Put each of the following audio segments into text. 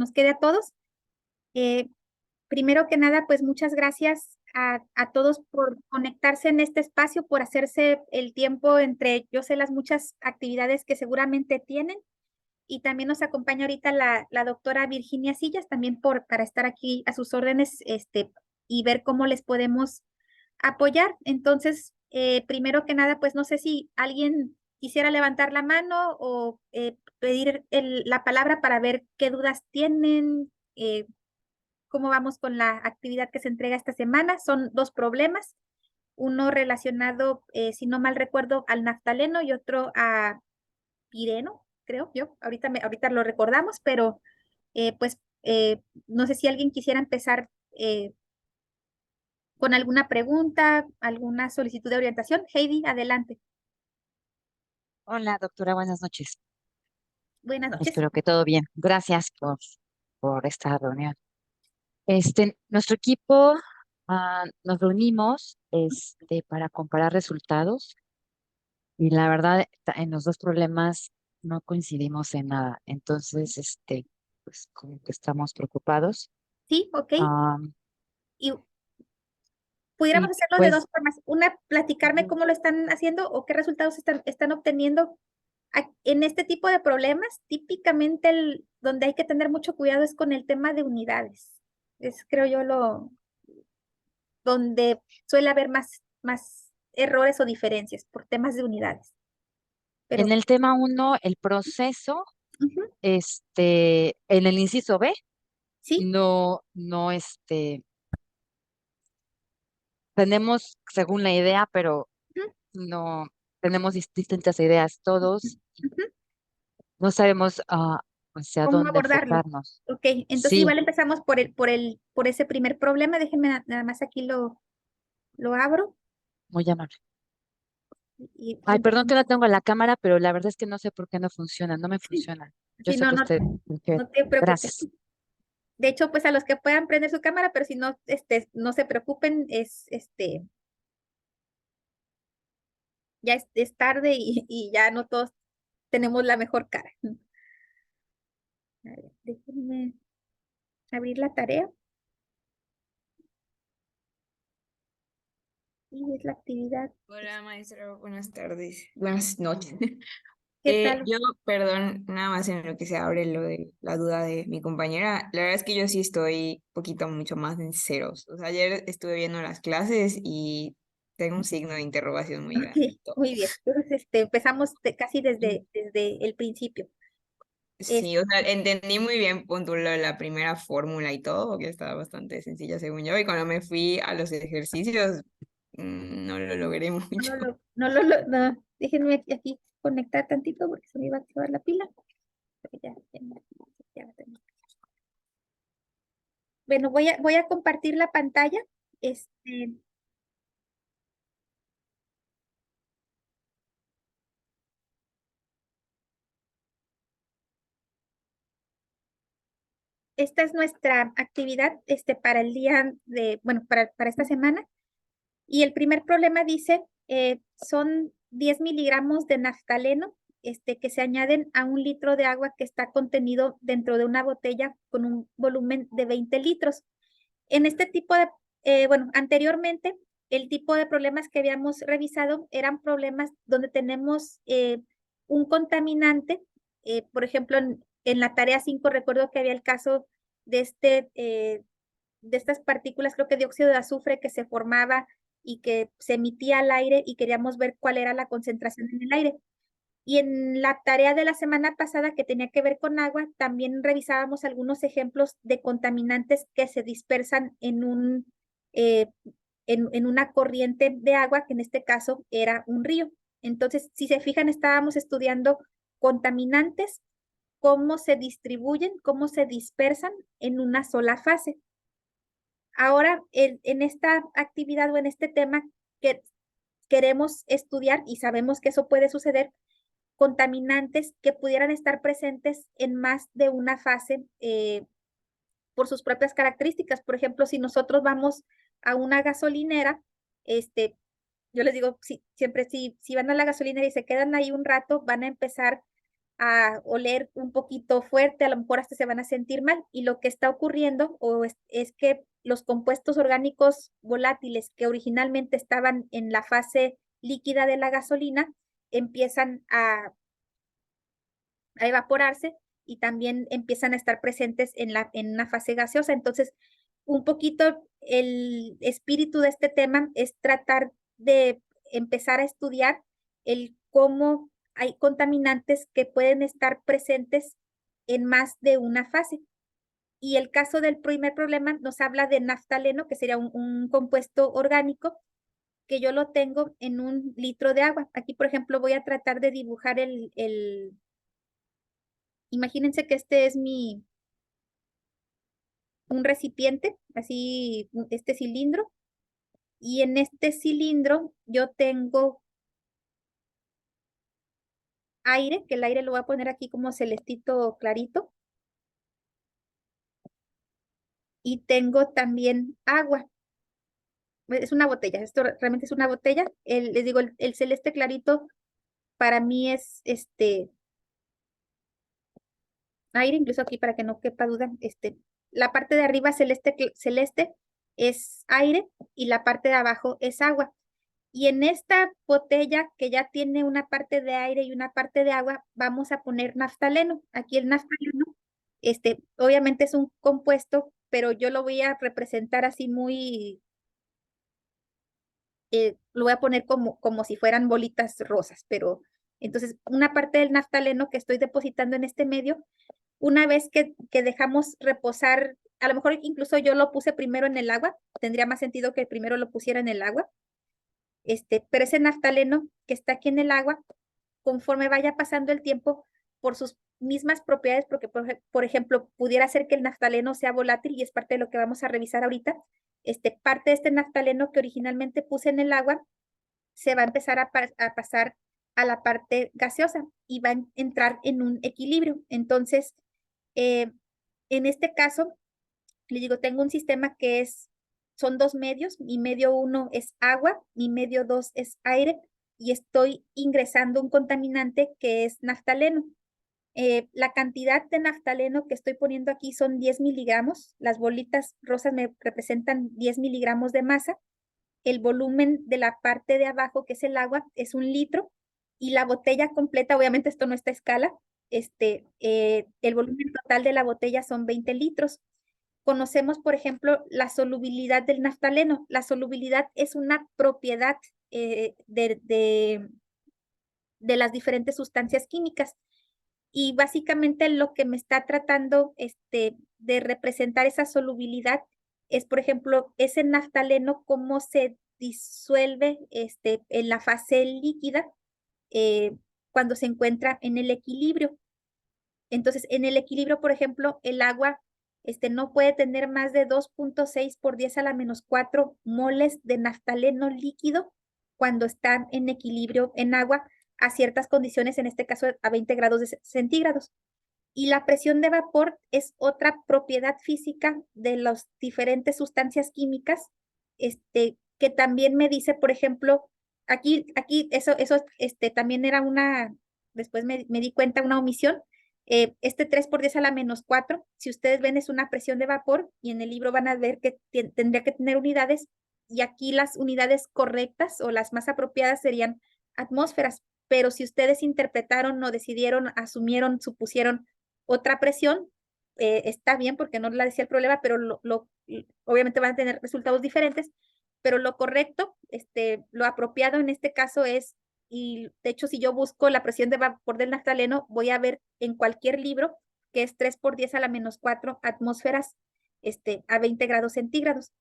nos quede a todos. Eh, Primero que nada, pues muchas gracias a todos por conectarse en este espacio, por hacerse el tiempo entre, yo sé, las muchas actividades que seguramente tienen. Y también nos acompaña ahorita la doctora Virginia Sillas, también para estar aquí a sus órdenes, y ver cómo les podemos apoyar. Entonces, primero que nada, pues no sé si alguien quisiera levantar la mano o pedir la palabra para ver qué dudas tienen, cómo vamos con la actividad que se entrega esta semana. Son dos problemas, uno relacionado, si no mal recuerdo, al naftaleno y otro a pireno, creo yo. Ahorita lo recordamos, pero pues no sé si alguien quisiera empezar con alguna pregunta, alguna solicitud de orientación. Heidi, adelante. Hola, doctora, buenas noches. Buenas noches. Espero que todo bien. Gracias por esta reunión. Nuestro equipo nos reunimos para comparar resultados y la verdad en los dos problemas no coincidimos en nada. Entonces, pues como que estamos preocupados. Sí, ok. Am, Y pudiéramos y hacerlo de dos pues formas. Una, platicarme cómo lo están haciendo o qué resultados están obteniendo. En este tipo de problemas, típicamente donde hay que tener mucho cuidado es con el tema de unidades. Es, creo yo, donde suele haber más errores o diferencias por temas de unidades. en Pero, el tema uno, el proceso, ujú, en el inciso B, sí, no, tenemos según la idea, pero ujú, no tenemos distintas ideas todos, ujú, no sabemos hacia ¿cómo dónde abordarlo? enfocarnos. Ok, entonces Sí, igual empezamos por ese primer problema. Déjenme nada más aquí lo abro muy amable. y Ay, perdón empezamos. que no tengo la cámara, pero la verdad es que no sé por qué no funciona, no me funciona. Yo Si sé no, que usted, no te preocupes. gracias. De hecho, pues a los que puedan prender su cámara, pero si no, no se preocupen, ya es tarde y ya no todos tenemos la mejor cara. A ver, déjenme abrir la tarea y es la actividad. Hola, maestra, buenas tardes, buenas noches. ¿Qué tal? Yo, perdón, nada más en lo que se abre lo de la duda de mi compañera. La verdad es que yo sí estoy un poquito mucho más en ceros. O sea, ayer estuve viendo las clases y tengo un signo de interrogación muy grande Ok, y todo. muy bien. Entonces, empezamos casi Y desde el principio. Es, sí, o sea, entendí muy bien, punto, la primera fórmula y todo, que estaba bastante sencilla según yo. Y cuando me fui a los ejercicios, no lo logré mucho. no, déjenme aquí conectar tantito porque se me iba a activar la pila. Pero ya la tengo. Bueno, voy a compartir la pantalla. Este, Esta es nuestra actividad para el día bueno, para esta semana. Y el primer problema dice, son 10 miligramos de naftaleno que se añaden a un litro de agua que está contenido dentro de una botella con un volumen de 20 litros. En este tipo bueno, anteriormente, el tipo de problemas que habíamos revisado eran problemas donde tenemos un contaminante. Por ejemplo, en la tarea 5 recuerdo que había el caso de de estas partículas, creo que dióxido de azufre que se formaba y que se emitía al aire y queríamos ver cuál era la concentración en el aire. Y en la tarea de la semana pasada que tenía que ver con agua, también revisábamos algunos ejemplos de contaminantes que se dispersan eh, en una corriente de agua, que en este caso era un río. Entonces, si se fijan, estábamos estudiando contaminantes, cómo se distribuyen, cómo se dispersan en una sola fase. Ahora, en esta actividad o en este tema que queremos estudiar y sabemos que eso puede suceder, contaminantes que pudieran estar presentes en más de una fase por sus propias características. Por ejemplo, si nosotros vamos a una gasolinera, este, yo les digo, siempre si van a la gasolinera y se quedan ahí un rato, van a empezar a oler un poquito fuerte, a lo mejor hasta se van a sentir mal. Y lo que está ocurriendo es que los compuestos orgánicos volátiles que originalmente estaban en la fase líquida de la gasolina empiezan a evaporarse y también empiezan a estar presentes en una fase gaseosa. Entonces, un poquito el espíritu de este tema es tratar de empezar a estudiar el cómo hay contaminantes que pueden estar presentes en más de una fase. Y el caso del primer problema nos habla de naftaleno, que sería un compuesto orgánico, que yo lo tengo en 1 litro de agua. Aquí, por ejemplo, voy a tratar de dibujar imagínense que este es un recipiente, así, este cilindro, y en este cilindro yo tengo aire, que el aire lo voy a poner aquí como celestito clarito, y tengo también agua. Es una botella, esto realmente es una botella. Les digo, el celeste clarito para mí es aire, incluso aquí para que no quepa duda, la parte de arriba celeste es aire y la parte de abajo es agua. Y en esta botella que ya tiene una parte de aire y una parte de agua, vamos a poner naftaleno. Aquí el naftaleno, obviamente es un compuesto, pero yo lo voy a representar así muy, lo voy a poner como si fueran bolitas rosas, pero entonces una parte del naftaleno que estoy depositando en este medio, una vez que dejamos reposar, a lo mejor incluso yo lo puse primero en el agua, tendría más sentido que primero lo pusiera en el agua, pero ese naftaleno que está aquí en el agua, conforme vaya pasando el tiempo, por sus mismas propiedades, porque por ejemplo, pudiera ser que el naftaleno sea volátil y es parte de lo que vamos a revisar ahorita, parte de este naftaleno que originalmente puse en el agua se va a empezar a pasar a la parte gaseosa y va a entrar en un equilibrio. Entonces, en este caso, le digo, tengo un sistema que son 2 medios, mi medio 1 es agua, mi medio 2 es aire, y estoy ingresando un contaminante que es naftaleno. La cantidad de naftaleno que estoy poniendo aquí son 10 miligramos, las bolitas rosas me representan 10 miligramos de masa, el volumen de la parte de abajo, que es el agua, es 1 litro, y la botella completa, obviamente esto no está a escala, el volumen total de la botella son 20 litros. Conocemos, por ejemplo, la solubilidad del naftaleno. La solubilidad es una propiedad de las diferentes sustancias químicas. Y básicamente lo que me está tratando de representar esa solubilidad es, por ejemplo, ese naftaleno, cómo se disuelve en la fase líquida cuando se encuentra en el equilibrio. Entonces, en el equilibrio, por ejemplo, el agua no puede tener más de 2.6 por 10 a la menos 4 moles de naftaleno líquido cuando está en equilibrio en agua a ciertas condiciones, en este caso a 20 grados centígrados. Y la presión de vapor es otra propiedad física de las diferentes sustancias químicas, que también me dice, por ejemplo, aquí eso también era después me di cuenta, una omisión. 3 por 10 a la menos 4, si ustedes ven, es una presión de vapor, y en el libro van a ver que tendría que tener unidades, y aquí las unidades correctas o las más apropiadas serían atmósferas, pero si ustedes interpretaron o decidieron, asumieron, supusieron otra presión, está bien porque no la decía el problema, pero obviamente van a tener resultados diferentes, pero lo correcto, lo apropiado en este caso es, y de hecho si yo busco la presión de vapor del naftaleno, voy a ver en cualquier libro que es 3 por 10 a la menos 4 atmósferas a 20 grados centígrados.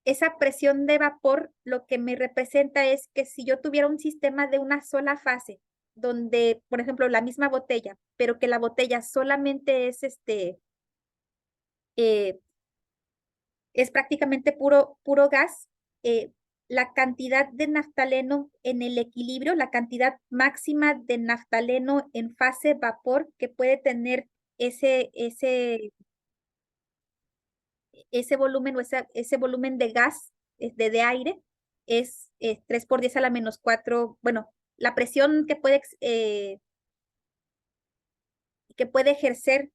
Esa presión de vapor lo que me representa es que si yo tuviera un sistema de una sola fase, donde, por ejemplo, la misma botella, pero que la botella solamente es prácticamente puro gas, la cantidad de naftaleno en el equilibrio, la cantidad máxima de naftaleno en fase vapor que puede tener ese volumen o ese volumen de gas, de aire, es 3 por 10 a la menos 4. Bueno, la presión que puede que puede ejercer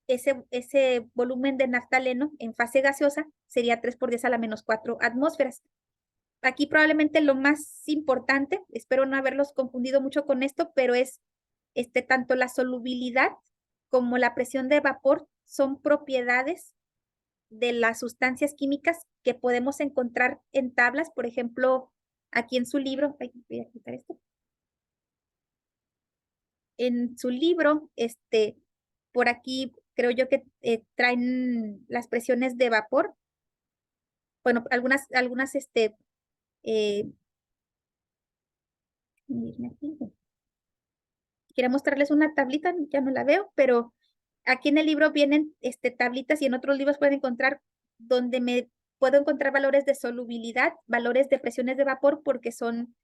ese volumen de naftaleno en fase gaseosa sería 3 por 10 a la menos 4 atmósferas. Aquí probablemente lo más importante, espero no haberlos confundido mucho con esto, pero es tanto la solubilidad como la presión de vapor son propiedades de las sustancias químicas que podemos encontrar en tablas, por ejemplo, aquí en su libro, voy a quitar esto. En su libro, por aquí creo yo que traen las presiones de vapor. Bueno, algunas, quería mostrarles una tablita, ya no la veo, pero aquí en el libro vienen tablitas y en otros libros pueden encontrar donde me puedo encontrar valores de solubilidad, valores de presiones de vapor, porque son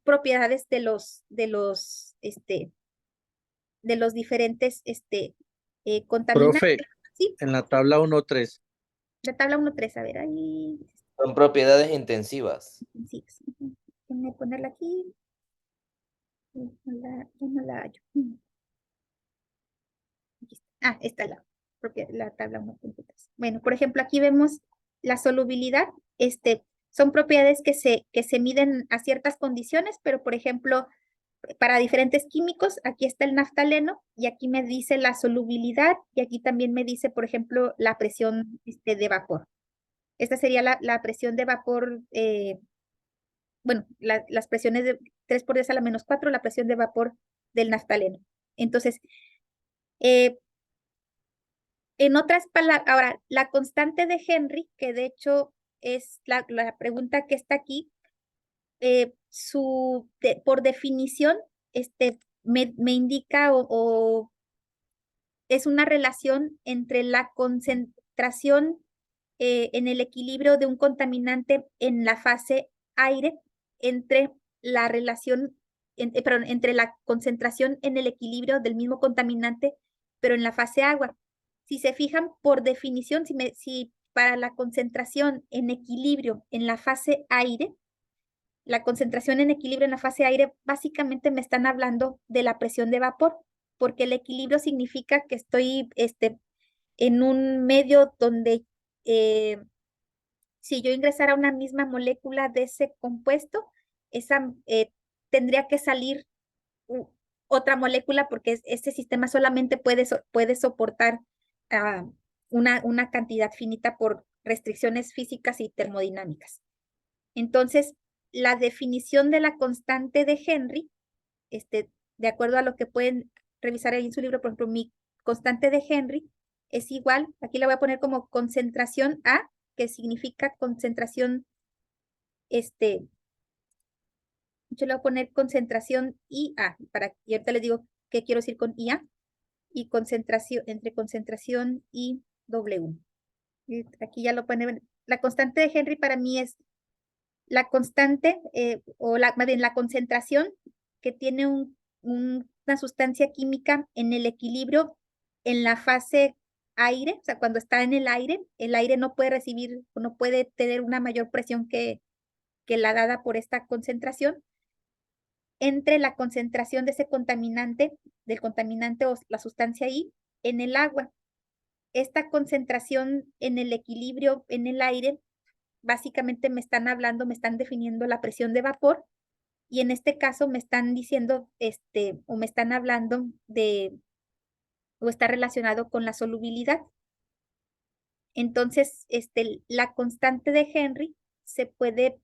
propiedades de los diferentes contaminantes. Profe, Sí, en la tabla 1.3. la tabla 1.3, a ver, ahí. Son propiedades intensivas. Sí, déjenme ponerla aquí. Ya no la hallo. Aquí está. Ah, esta es la tabla 1.3. Bueno, por ejemplo, aquí vemos la solubilidad. Son propiedades que se miden a ciertas condiciones, pero por ejemplo, para diferentes químicos, aquí está el naftaleno y aquí me dice la solubilidad y aquí también me dice, por ejemplo, la presión de vapor. Esta sería la presión de vapor, bueno, las presiones de 3 por 10 a la menos 4, la presión de vapor del naftaleno. Entonces, en otras palabras, ahora, la constante de Henry, que de hecho es la pregunta que está aquí, por definición, me indica o es una relación entre la concentración en el equilibrio de un contaminante en la fase aire, entre la relación, perdón, entre la concentración en el equilibrio del mismo contaminante, pero en la fase agua. Si se fijan, por definición, si para la concentración en equilibrio en la fase aire, la concentración en equilibrio en la fase aire, básicamente me están hablando de la presión de vapor, porque el equilibrio significa que estoy en un medio donde si yo ingresara una misma molécula de ese compuesto, esa tendría que salir otra molécula porque este sistema solamente puede soportar una cantidad finita por restricciones físicas y termodinámicas. Entonces, la definición de la constante de Henry, de acuerdo a lo que pueden revisar ahí en su libro, por ejemplo, mi constante de Henry es igual, aquí la voy a poner como concentración A, que significa concentración, yo le voy a poner concentración IA, y ahorita les digo qué quiero decir con IA, y concentración, entre concentración y W. Y aquí ya lo ponen, la constante de Henry para mí es la constante, más bien la concentración que tiene una sustancia química en el equilibrio en la fase aire, o sea, cuando está en el aire no puede recibir, no puede tener una mayor presión que la dada por esta concentración, entre la concentración de ese contaminante, del contaminante o la sustancia I, en el agua. Esta concentración en el equilibrio en el aire básicamente me están hablando, me están definiendo la presión de vapor y en este caso me están diciendo, o me están hablando o está relacionado con la solubilidad. Entonces, la constante de Henry se puede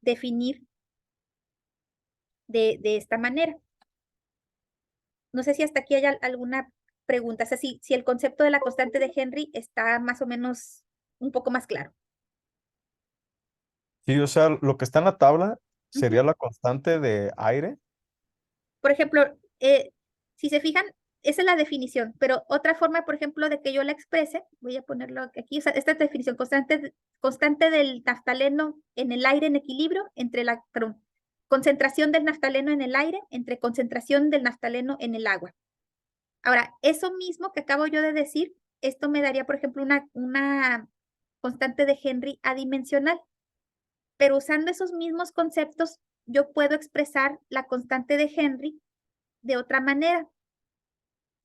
definir de esta manera. No sé si hasta aquí hay alguna pregunta, o sea, si el concepto de la constante de Henry está más o menos un poco más claro. Sí, o sea, lo que está en la tabla Ujú. sería la constante de aire. Por ejemplo, si se fijan, esa es la definición, pero otra forma, por ejemplo, de que yo la exprese, voy a ponerlo aquí, o sea, esta definición, constante del naftaleno en el aire en equilibrio entre perdón, concentración del naftaleno en el aire entre concentración del naftaleno en el agua. Ahora, eso mismo que acabo yo de decir, esto me daría, por ejemplo, una constante de Henry adimensional, pero usando esos mismos conceptos, yo puedo expresar la constante de Henry de otra manera,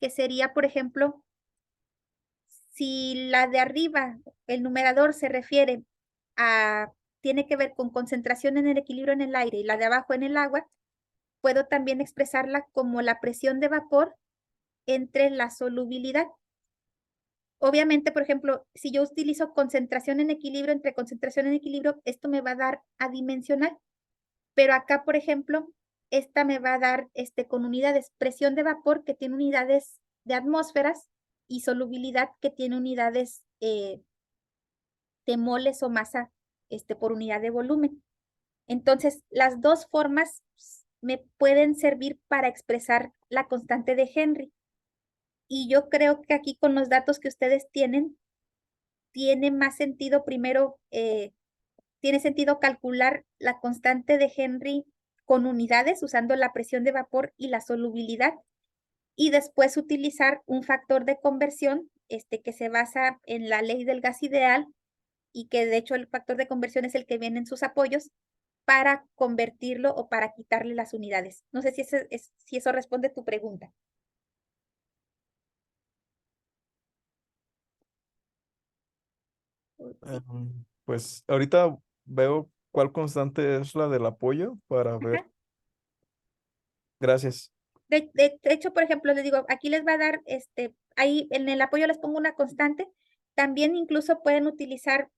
que sería, por ejemplo, si la de arriba, el numerador se refiere a, tiene que ver con concentración en el equilibrio en el aire y la de abajo en el agua, puedo también expresarla como la presión de vapor entre la solubilidad. Obviamente, por ejemplo, si yo utilizo concentración en equilibrio entre concentración en equilibrio, esto me va a dar adimensional. Pero acá, por ejemplo, esta me va a dar con unidades presión de vapor que tiene unidades de atmósferas y solubilidad que tiene unidades de moles o masa por unidad de volumen. Entonces, las dos formas me pueden servir para expresar la constante de Henry. Y yo creo que aquí con los datos que ustedes tienen, tiene más sentido primero, tiene sentido calcular la constante de Henry con unidades usando la presión de vapor y la solubilidad y después utilizar un factor de conversión que se basa en la ley del gas ideal y que de hecho el factor de conversión es el que viene en sus apoyos para convertirlo o para quitarle las unidades. No sé si eso responde a tu pregunta. Pues ahorita veo cuál constante es la del apoyo para ver. Ajá. Gracias. De hecho, por ejemplo, les digo, aquí les va a dar, ahí en el apoyo les pongo una constante. También incluso pueden utilizar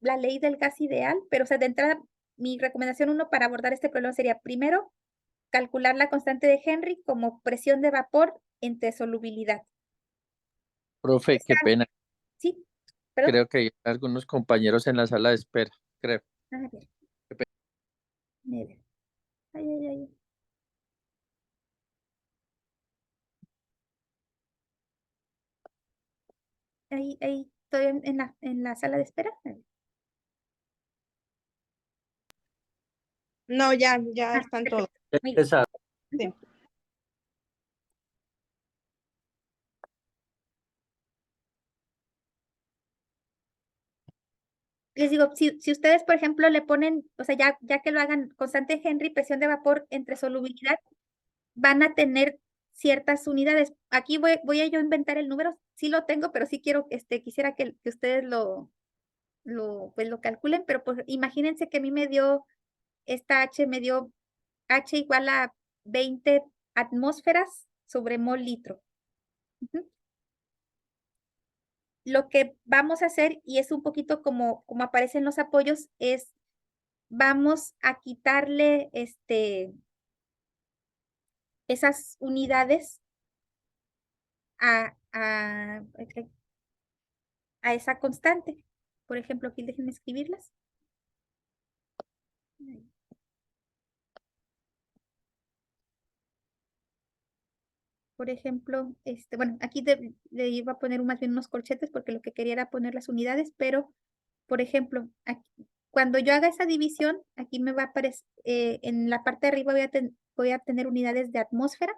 la ley del gas ideal, pero o sea, de entrada, mi recomendación uno para abordar este problema sería primero calcular la constante de Henry como presión de vapor entre solubilidad. Profe, qué pena. Sí, perdón. Creo que hay algunos compañeros en la sala de espera, creo. A ver. Ay, ay, ay. Ahí estoy en la sala de espera. A ver. No, ya Ah, están todos. perfecto. Muy bien. Esa- Sí. Les digo, si ustedes, por ejemplo, le ponen, o sea, ya que lo hagan constante Henry, presión de vapor entre solubilidad, van a tener ciertas unidades. Aquí voy a yo inventar el número, sí lo tengo, pero sí quiero, quisiera que ustedes pues lo calculen, pero pues imagínense que a mí me dio, esta H me dio H igual a 20 atmósferas sobre mol litro. Ujú. Lo que vamos a hacer, y es un poquito como aparecen los apoyos, es vamos a quitarle esas unidades a esa constante. Por ejemplo, aquí déjenme escribirlas. Por ejemplo, bueno, aquí le iba a poner más bien unos corchetes porque lo que quería era poner las unidades, pero, por ejemplo, cuando yo haga esa división, aquí me va a aparecer, en la parte de arriba voy a tener unidades de atmósfera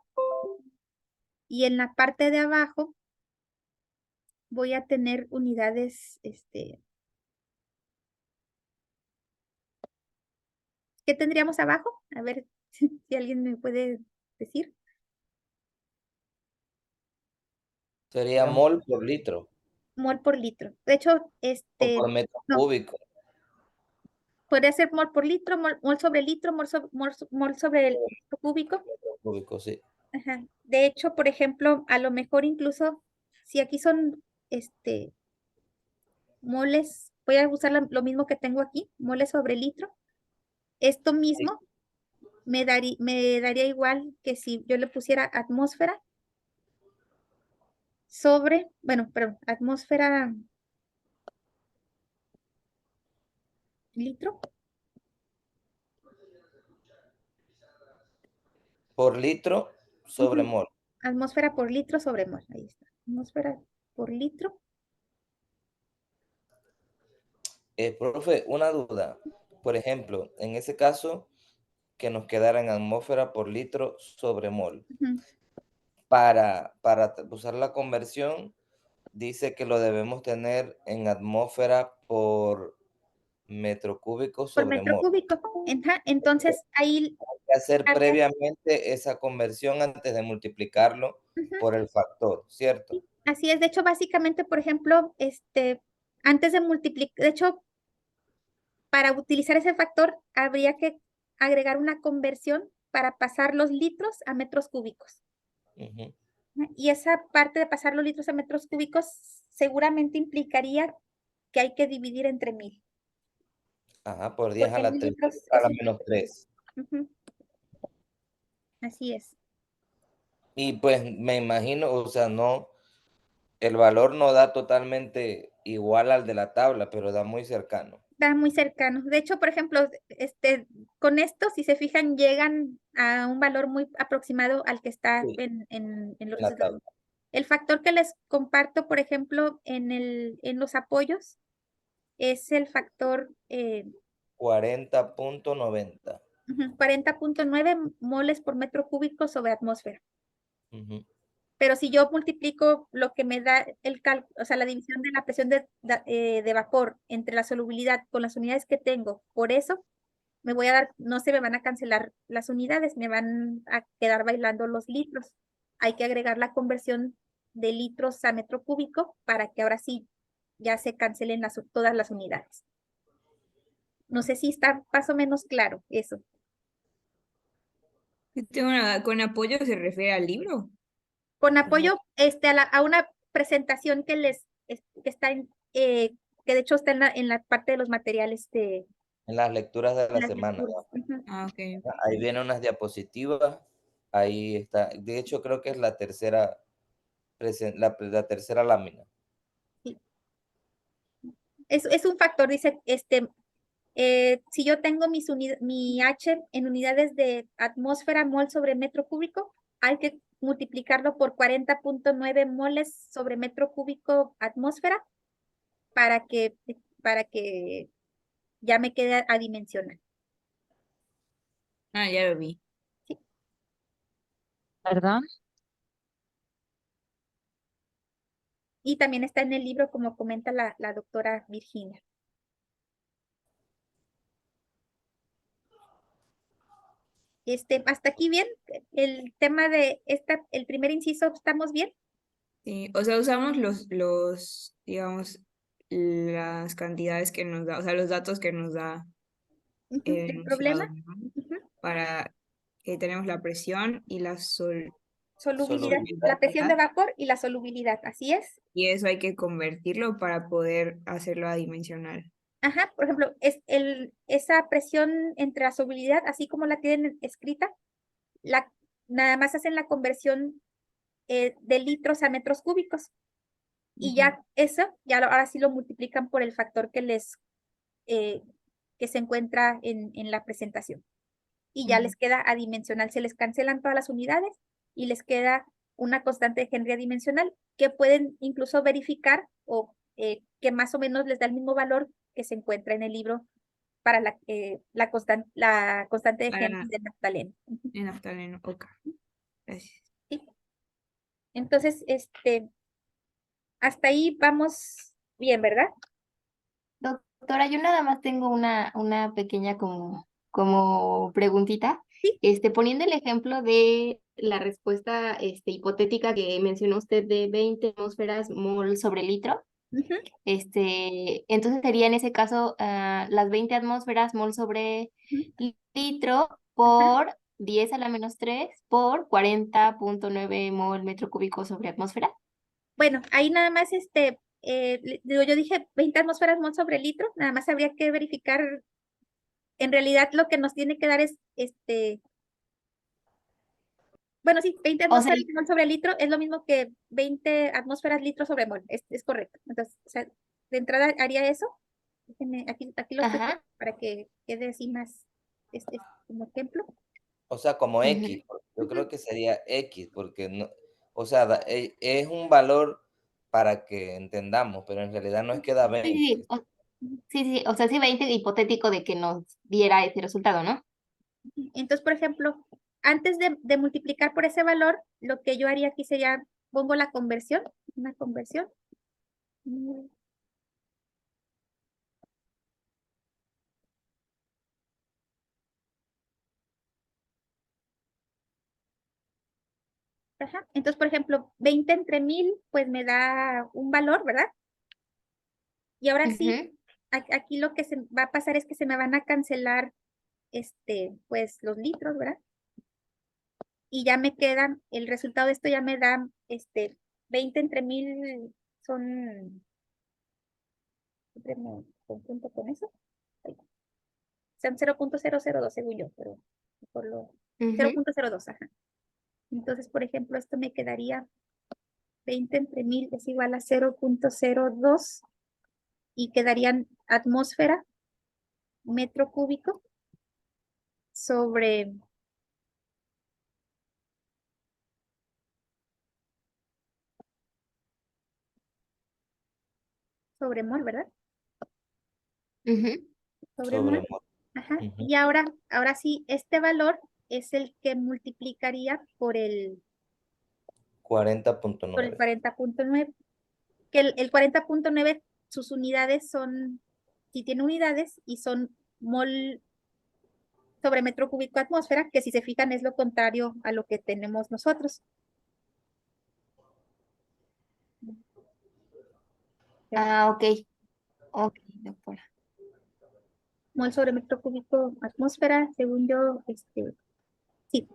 y en la parte de abajo voy a tener unidades, ¿qué tendríamos abajo? A ver si alguien me puede decir. Sería mol por litro Mol por litro. De hecho, o por metro no, cúbico. podría ser mol por litro, mol sobre litro, mol sobre el metro cúbico. Metro cúbico, sí. Ajá. De hecho, por ejemplo, a lo mejor incluso, si aquí son moles, voy a usar lo mismo que tengo aquí, moles sobre litro. Esto mismo me daría igual que si yo le pusiera atmósfera sobre, bueno, perdón, atmósfera litro. Por litro sobre Ujú. mol. Atmósfera por litro sobre mol. Ahí está. Atmósfera por litro. Profe, una duda. Por ejemplo, en ese caso, que nos quedara en atmósfera por litro sobre mol. Ujú. Para usar la conversión, dice que lo debemos tener en atmósfera por metro cúbico por sobre metro mol. cúbico. Ajá, entonces ahí Hay que hacer habría- previamente esa conversión antes de multiplicarlo ujú, por el factor, ¿cierto? sí, así es. De hecho, básicamente, por ejemplo, antes de multiplicar, de hecho, para utilizar ese factor habría que agregar una conversión para pasar los litros a metros cúbicos. Ujú. Y esa parte de pasar los litros a metros cúbicos seguramente implicaría que hay que dividir entre 1000. Ajá, por 10 a Porque la 1000 3 litros a es la un menos 3. Ujú, así es. Y pues me imagino, o sea, no, el valor no da totalmente igual al de la tabla, pero da muy cercano. Da muy cercano. De hecho, por ejemplo, con esto, si se fijan, llegan a un valor muy aproximado al que está Sí, en los en la tabla. El factor que les comparto, por ejemplo, en los apoyos, es el factor 40.90. 40.9 moles por metro cúbico sobre atmósfera. Ujú. Pero si yo multiplico lo que me da el cálculo, o sea, la división de la presión de vapor entre la solubilidad con las unidades que tengo, por eso me voy a dar, no se me van a cancelar las unidades, me van a quedar bailando los litros. Hay que agregar la conversión de litros a metro cúbico para que ahora sí ya se cancelen todas las unidades. No sé si está más o menos claro eso. Con apoyo se refiere al libro. Con apoyo a una presentación que está que de hecho está en la parte de los materiales de En las lecturas de la las semana. lecturas. Ujú. Ah, ok. Ahí vienen unas diapositivas, ahí está. De hecho, creo que es la tercera, la tercera lámina. Sí. Es un factor, dice, si yo tengo mi H en unidades de atmósfera mol sobre metro cúbico, hay que multiplicarlo por 40.9 moles sobre metro cúbico atmósfera para que ya me quede adimensional. Ah, ya lo vi. ¿Sí? ¿Verdad? Y también está en el libro, como comenta la doctora Virginia. Hasta aquí bien, el tema de el primer inciso, ¿estamos bien? Sí, o sea, usamos digamos, las cantidades que nos da, o sea, los datos que nos da Ujú, el ¿el problema? enunciado, ¿no? Ujú. Para que tenemos la presión y la Solubilidad, Solubilidad. la presión de solubilidad, vapor y la solubilidad, así es. y eso hay que convertirlo para poder hacerlo adimensional. Ajá, por ejemplo, esa presión entre la solubilidad, así como la tienen escrita, nada más hacen la conversión de litros a metros cúbicos. Y ya eso, ahora sí lo multiplican por el factor eh, que se encuentra en la presentación. Y ya les queda adimensional, se les cancelan todas las unidades y les queda una constante de Henry adimensional que pueden incluso verificar o que más o menos les da el mismo valor que se encuentra en el libro para la constante de Para Henry del naftaleno. Ujú, el naftaleno, ok. Gracias. sí. Entonces, hasta ahí vamos bien, ¿verdad? Doctora, yo nada más tengo una pequeña como preguntita. Sí. Poniendo el ejemplo de la respuesta hipotética que mencionó usted de 20 atmósferas mol sobre litro, Ujú, entonces sería en ese caso las 20 atmósferas mol sobre ujú. litro Ajá. por 10 a la menos 3 por 40.9 mol metro cúbico sobre atmósfera. Bueno, ahí nada más, digo, yo dije 20 atmósferas mol sobre litro, nada más habría que verificar, en realidad lo que nos tiene que dar es, bueno, sí, 20 O sea, atmósferas mol sobre litro es lo mismo que 20 atmósferas litro sobre mol, es correcto. Entonces, o sea, de entrada haría eso, aquí lo estoy ajá. para que quede así más, como ejemplo. O sea, como Ujú. X. Yo creo Ujú. que sería X, porque no, o sea, es un valor para que entendamos, pero en realidad no es que da Sí, sí, 20. sí, o sea, sí, 20 hipotético de que nos diera ese resultado, ¿no? Entonces, por ejemplo, antes de multiplicar por ese valor, lo que yo haría aquí sería, pongo la conversión, una conversión. Ajá. Entonces, por ejemplo, 20 entre 1000, pues me da un valor, ¿verdad? Y ahora sí, Ujú. aquí lo que se va a pasar es que se me van a cancelar, pues, los litros, ¿verdad? Y ya me quedan, el resultado de esto ya me da, 20 entre 1000 son, siempre me conjunto con eso, ahí, son 0.002 según yo, pero por lo Ujú. 0.02, ajá. Entonces, por ejemplo, esto me quedaría 20 entre 1000 es igual a 0.02 y quedarían atmósfera metro cúbico sobre mol, ¿verdad? Ujú. Sobre Sobre mol. mol. Ajá. Ujú. Y ahora sí, este valor es el que multiplicaría por el 40.9. 40.9, que el 40.9, sus unidades son, si tiene unidades y son mol sobre metro cúbico atmósfera, que si se fijan es lo contrario a lo que tenemos nosotros. Ah, ok. Ok, doctora. Mol sobre metro cúbico atmósfera, según yo, sí.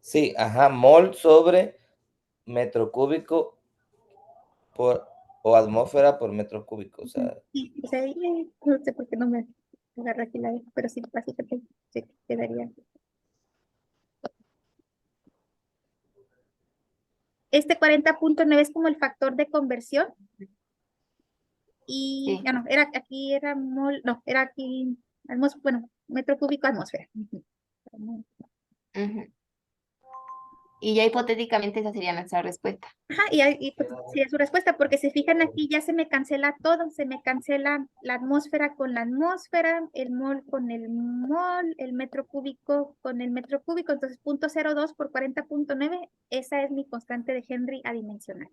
Sí, ajá, mol sobre metro cúbico por, o atmósfera por metro cúbico. O sea, Sí, o sea, no sé por qué no me agarra aquí la pero sí, básicamente se quedaría. Este 40.9 es como el factor de conversión y Sí. ya no, aquí era mol, no, era aquí, bueno, metro cúbico atmósfera. Ujú. Ujú. Y ya hipotéticamente esa sería nuestra respuesta. Ajá, y pues sí es su respuesta, porque se fijan aquí ya se me cancela todo, se me cancela la atmósfera con la atmósfera, el mol con el mol, el metro cúbico con el metro cúbico, entonces 0.02 por 40.9, esa es mi constante de Henry adimensional.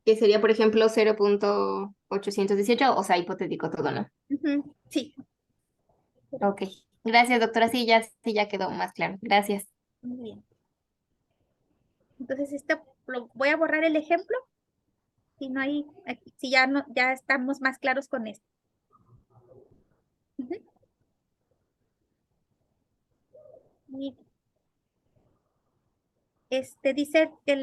Que sería, por ejemplo, 0.818, o sea, hipotético todo, ¿no? Ujú, sí, Ok. Gracias, doctora. Sí, ya quedó más claro. Gracias. muy bien. Entonces voy a borrar el ejemplo, si no hay, si ya no, ya estamos más claros con esto. Ujú. Y dice que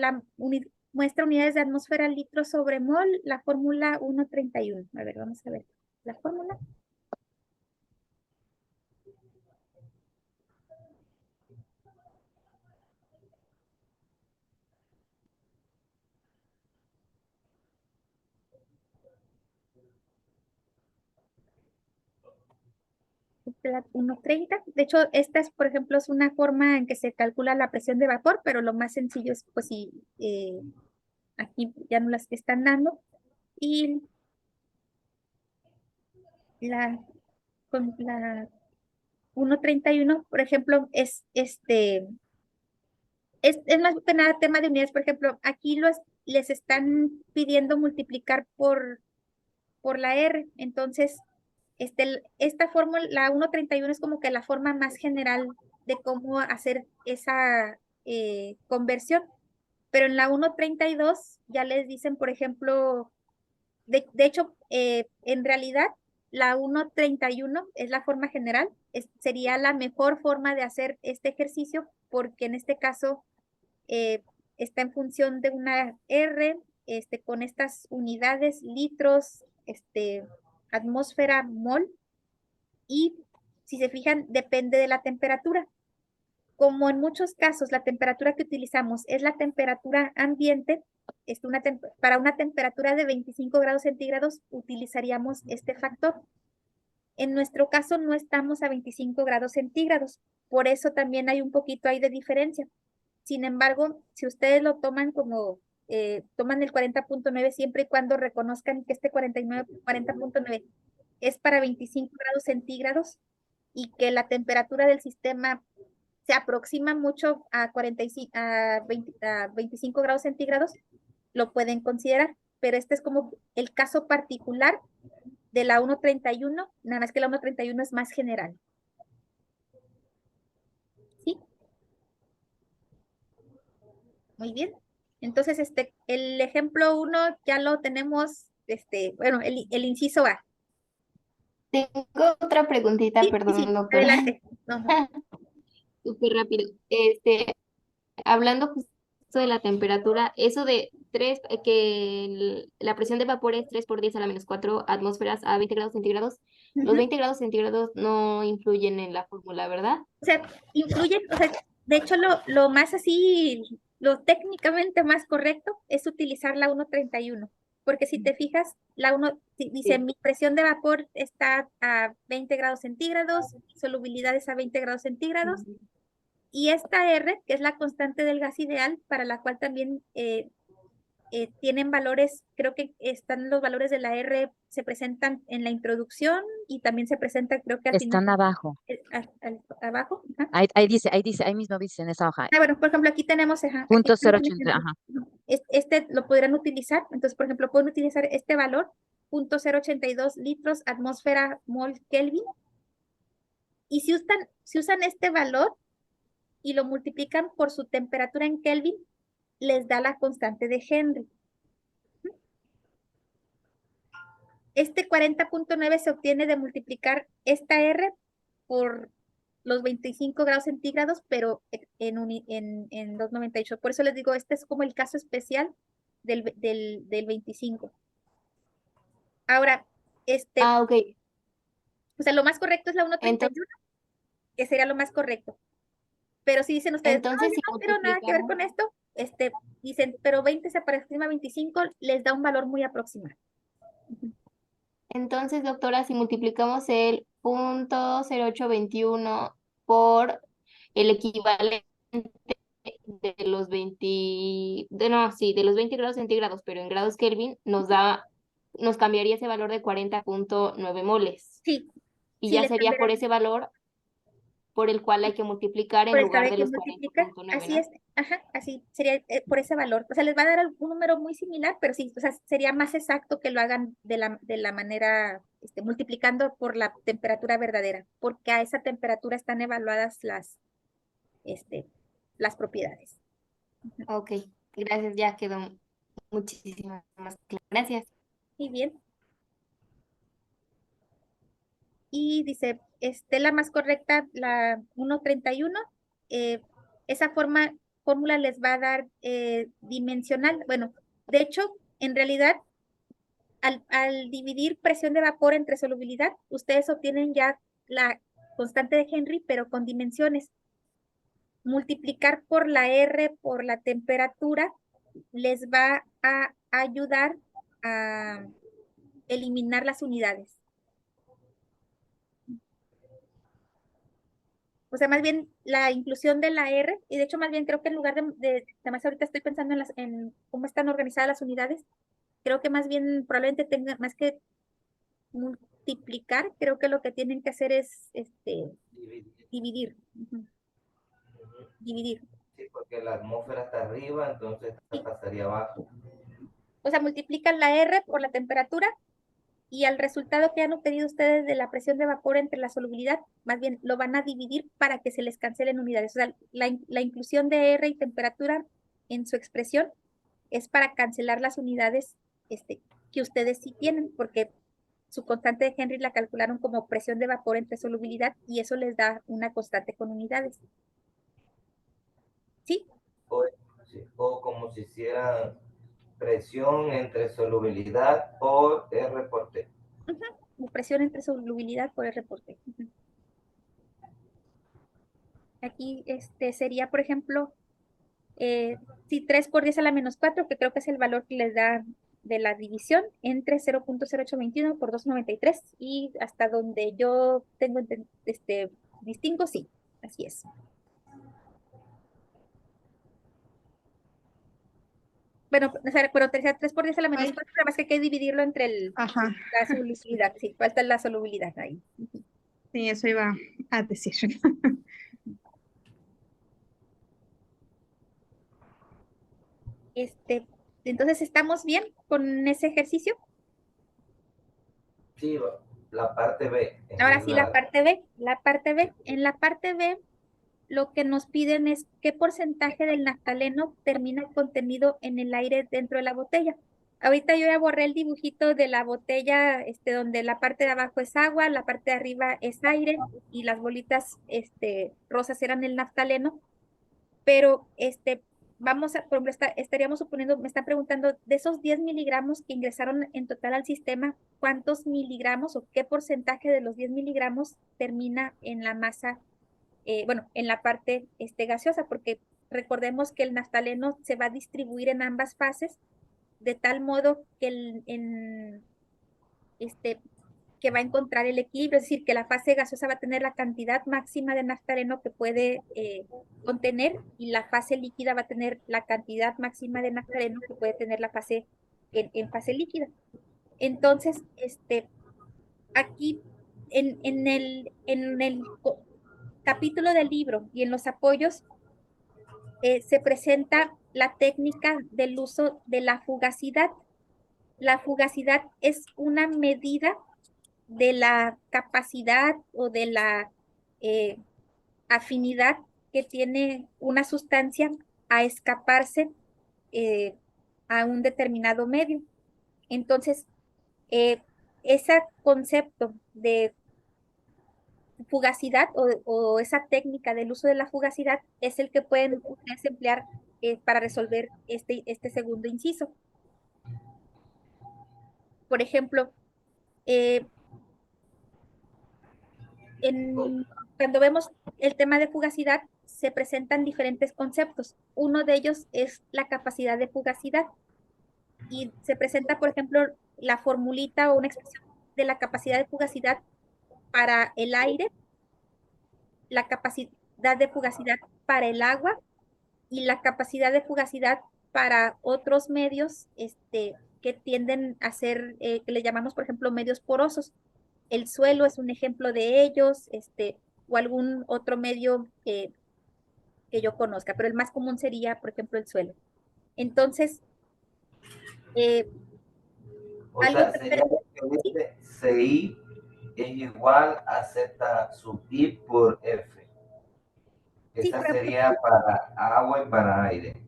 muestra unidades de atmósfera litro sobre mol, la fórmula 1.31. A ver, vamos a ver la fórmula. La 1.30. De hecho, esta es, por ejemplo, es una forma en que se calcula la presión de vapor, pero lo más sencillo es, pues, si aquí ya no las están dando. Y con la 1.31, por ejemplo, es más que nada tema de unidades. Por ejemplo, aquí les están pidiendo multiplicar por la R. Entonces, esta fórmula, la 1.31 es como que la forma más general de cómo hacer esa conversión. Pero en la 1.32 ya les dicen, por ejemplo, de hecho, en realidad, la 1.31 es la forma general, sería la mejor forma de hacer este ejercicio porque en este caso eh, está en función de una R, con estas unidades, litros, atmósfera, mol, y si se fijan, depende de la temperatura. Como en muchos casos la temperatura que utilizamos es la temperatura ambiente, para una temperatura de 25 grados centígrados utilizaríamos este factor. En nuestro caso no estamos a 25 grados centígrados, por eso también hay un poquito ahí de diferencia. Sin embargo, si ustedes lo toman como, toman el 40.9 siempre y cuando reconozcan que este 40.9 es para 25 grados centígrados y que la temperatura del sistema se aproxima mucho a 45, a 25 grados centígrados, lo pueden considerar, pero este es como el caso particular de la 1.31, nada más que la 1.31 es más general. ¿Sí? Muy bien. Entonces, el ejemplo 1 ya lo tenemos, bueno, el inciso A. Tengo otra preguntita, Sí, sí, perdón, sí, doctora. adelante. No, no. Súper rápido. Hablando justo de la temperatura, eso de 3, la presión de vapor es 3 por 10 a la menos 4 atmósferas a 20 grados centígrados. Los Ujú. 20 grados centígrados no influyen en la fórmula, ¿verdad? O sea, influye, o sea, de hecho, lo más así, lo técnicamente más correcto es utilizar la 1.31, porque si te fijas, dice, Sí. mi presión de vapor está a 20 grados centígrados, mi solubilidad es a 20 grados centígrados, Ujú. y esta R, que es la constante del gas ideal, para la cual también tienen valores, creo que están los valores de la R, se presentan en la introducción y también se presentan, creo que al final, Están abajo. abajo. Ajá. Ahí mismo dice en esa hoja. Bueno, por ejemplo, aquí tenemos, aquí Punto tenemos un 080, ejemplo. ajá. Este lo podrán utilizar, entonces, por ejemplo, pueden utilizar este valor, 0.082 litros atmósfera mol Kelvin, y si usan este valor y lo multiplican por su temperatura en Kelvin, les da la constante de Henry. Este 40.9 se obtiene de multiplicar esta R por los 25 grados centígrados, pero en 298. Por eso les digo, este es como el caso especial del 25. Ahora, Ok. o sea, lo más correcto es la Entonces, 1.31, que sería lo más correcto. Pero si dicen ustedes, no, entonces yo si no quiero nada que ver con multiplicamos, esto, dicen, pero 20 se aproxima a 25, les da un valor muy aproximado. entonces, doctora, si multiplicamos el 0.0821 por el equivalente de los 20, no, sí, de los 20 grados centígrados, pero en grados Kelvin, nos cambiaría ese valor de 40.9 moles. Sí, Y sí ya le sería por cambiará. ese valor por el cual hay que multiplicar en Por el lugar saber de que los multiplica, 40.9, así ¿no? es, ajá, así sería por ese valor. O sea, les va a dar un número muy similar, pero sí, o sea, sería más exacto que lo hagan de la manera, multiplicando por la temperatura verdadera, porque a esa temperatura están evaluadas este, las propiedades. Ok, gracias, ya quedó muchísimo más claro. Gracias. Muy bien. Y dice, la más correcta, la 1.31, esa fórmula les va a dar dimensional. Bueno, de hecho, en realidad, al dividir presión de vapor entre solubilidad, ustedes obtienen ya la constante de Henry, pero con dimensiones. Multiplicar por la R por la temperatura les va a ayudar a eliminar las unidades. O sea, más bien la inclusión de la R, y de hecho más bien creo que en lugar además ahorita estoy pensando en cómo están organizadas las unidades, creo que más bien probablemente tenga más que multiplicar, creo que lo que tienen que hacer es dividir. Ujú, dividir. Sí, porque la atmósfera está arriba, entonces Sí. esta pasaría abajo. O sea, multiplican la R por la temperatura y al resultado que han obtenido ustedes de la presión de vapor entre la solubilidad, más bien lo van a dividir para que se les cancelen unidades. O sea, la inclusión de R y temperatura en su expresión es para cancelar las unidades que ustedes sí tienen, porque su constante de Henry la calcularon como presión de vapor entre solubilidad y eso les da una constante con unidades. ¿Sí? O, sí, o como si hicieran presión entre solubilidad por R por T. Presión entre solubilidad por R por T. Aquí sería, por ejemplo, sí, 3 por 10 a la menos 4, que creo que es el valor que les da de la división entre 0.0821 por 293 y hasta donde yo tengo distingo, sí, así es. Bueno, o sea, pero 3 por 10 a la menos Ay. 4, nada más que hay que dividirlo entre Ajá, la solubilidad, sí, falta la solubilidad ahí. sí, eso iba a decir. Este, entonces, ¿estamos bien con ese ejercicio? Sí, la parte B. Ahora sí, la parte B. En la parte B lo que nos piden es qué porcentaje del naftaleno termina contenido en el aire dentro de la botella. Ahorita yo ya borré el dibujito de la botella, donde la parte de abajo es agua, la parte de arriba es aire y las bolitas, rosas eran el naftaleno. Pero, vamos a, por ejemplo, estaríamos suponiendo, me están preguntando, de esos 10 miligramos que ingresaron en total al sistema, ¿cuántos miligramos o qué porcentaje de los 10 miligramos termina en la masa, bueno, en la parte, gaseosa? Porque recordemos que el naftaleno se va a distribuir en ambas fases, de tal modo que que va a encontrar el equilibrio, es decir, que la fase gaseosa va a tener la cantidad máxima de naftaleno que puede contener, y la fase líquida va a tener la cantidad máxima de naftaleno que puede tener la fase en fase líquida. Entonces, aquí en el capítulo del libro y en los apoyos se presenta la técnica del uso de la fugacidad. La fugacidad es una medida de la capacidad o de la afinidad que tiene una sustancia a escaparse a un determinado medio. Entonces, ese concepto de fugacidad o esa técnica del uso de la fugacidad es el que pueden ustedes emplear para resolver este segundo inciso. Por ejemplo, cuando vemos el tema de fugacidad, se presentan diferentes conceptos. Uno de ellos es la capacidad de fugacidad. Y se presenta, por ejemplo, la formulita o una expresión de la capacidad de fugacidad para el aire, la capacidad de fugacidad para el agua y la capacidad de fugacidad para otros medios que tienden a ser, que le llamamos, por ejemplo, medios porosos. El suelo es un ejemplo de ellos, o algún otro medio que yo conozca, pero el más común sería, por ejemplo, el suelo. Entonces, O algo sea, que sería que CI es igual a Z sub I por F. sí, Esa pero, sería para agua y para aire.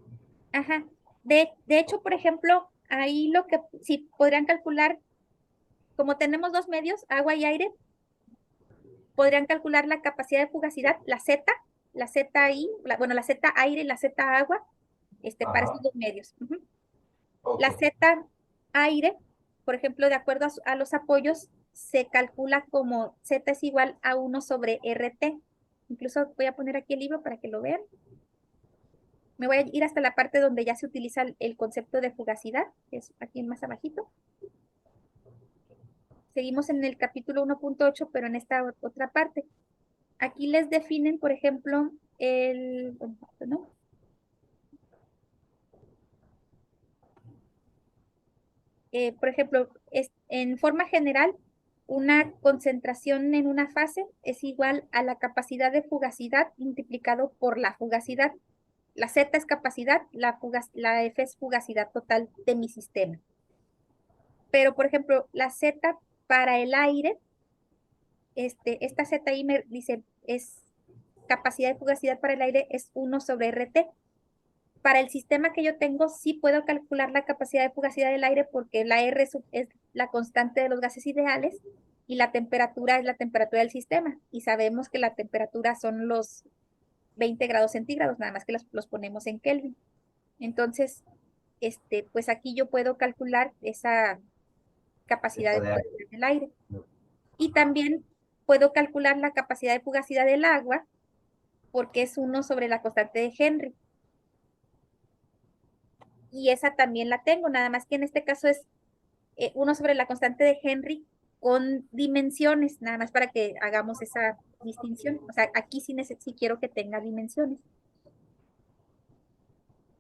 ajá. De hecho, por ejemplo, ahí lo que si podrían calcular, como tenemos dos medios, agua y aire, podrían calcular la capacidad de fugacidad, la ZI, bueno, la Z aire y la Z agua, para esos Ajá. dos medios. Ok. La Z aire, por ejemplo, de acuerdo a los apoyos, se calcula como Z es igual a 1 sobre RT. Incluso voy a poner aquí el libro para que lo vean. Me voy a ir hasta la parte donde ya se utiliza el concepto de fugacidad, que es aquí más abajito. Seguimos en el capítulo 1.8, pero en esta otra parte. Aquí les definen, por ejemplo, ¿no? Por ejemplo, en forma general, una concentración en una fase es igual a la capacidad de fugacidad multiplicado por la fugacidad. La Z es capacidad, la F es fugacidad total de mi sistema. Pero, por ejemplo, la Z para el aire, esta ZI me dice, es capacidad de fugacidad para el aire es 1 sobre RT. Para el sistema que yo tengo, sí puedo calcular la capacidad de fugacidad del aire porque la R es la constante de los gases ideales y la temperatura es la temperatura del sistema. Y sabemos que la temperatura son los 20 grados centígrados, nada más que los ponemos en Kelvin. Entonces, pues aquí yo puedo calcular esa capacidad de fugacidad del aire. Y también puedo calcular la capacidad de fugacidad del agua porque es 1 sobre la constante de Henry. Y esa también la tengo, nada más que en este caso es 1 sobre la constante de Henry con dimensiones, nada más para que hagamos esa distinción. O sea, aquí sí quiero que tenga dimensiones.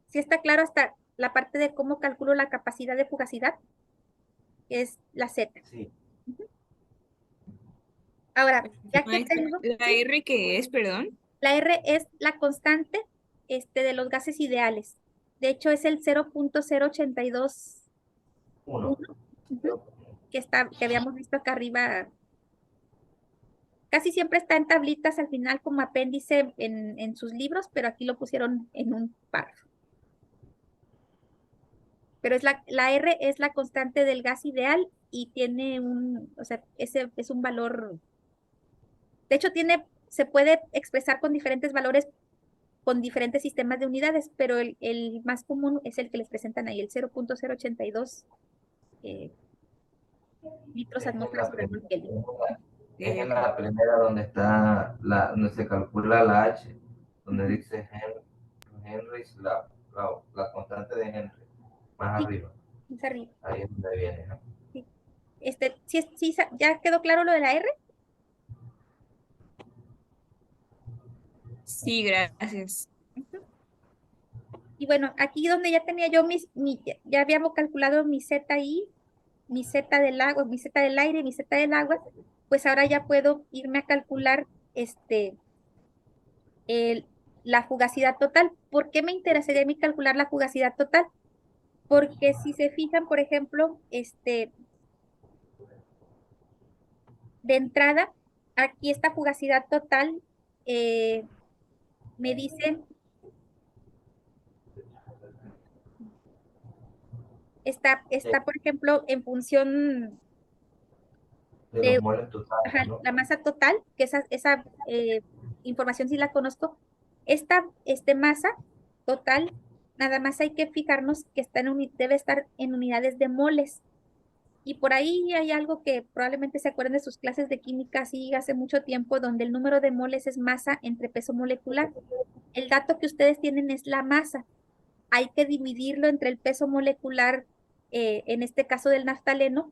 ¿Sí está claro hasta la parte de cómo calculo la capacidad de fugacidad? Que es la Z. Sí. Ahora, ya que Maestra, tengo, ¿la ¿sí? R qué es, perdón? La R es la constante de los gases ideales. De hecho, es el 0.0821, Uno. que habíamos visto acá arriba Casi siempre está en tablitas al final como apéndice en sus libros, pero aquí lo pusieron en un párrafo. Pero la R es la constante del gas ideal y tiene o sea, ese es un valor, de hecho se puede expresar con diferentes valores, con diferentes sistemas de unidades, pero el más común es el que les presentan ahí, el 0.082 litros Es en atmósferas la sobre primera, mol Kelvin. es en la primera donde está donde se calcula la H, donde Ujú. dice Henry's la constante de Henry, más Sí, arriba. es arriba. Ahí es donde viene, ¿no? Sí. Sí, ¿ya quedó claro lo de la R? Sí, gracias. Ujú. Y bueno, aquí donde ya tenía yo ya habíamos calculado mi ZI, mi Z del agua, mi Z del aire, mi Z del agua, pues ahora ya puedo irme a calcular el- la fugacidad total. ¿Por qué me interesaría a mí calcular la fugacidad total? Porque si se fijan, por ejemplo, de entrada, aquí esta fugacidad total me dice, está, por ejemplo, en función De los de moles totales, ajá, ¿no? la masa total, que esa información sí la conozco. Esta masa total, nada más hay que fijarnos que debe estar en unidades de moles. Y por ahí hay algo que probablemente se acuerden de sus clases de química, sí, hace mucho tiempo, donde el número de moles es masa entre peso molecular. El dato que ustedes tienen es la masa. Hay que dividirlo entre el peso molecular, en este caso del naftaleno,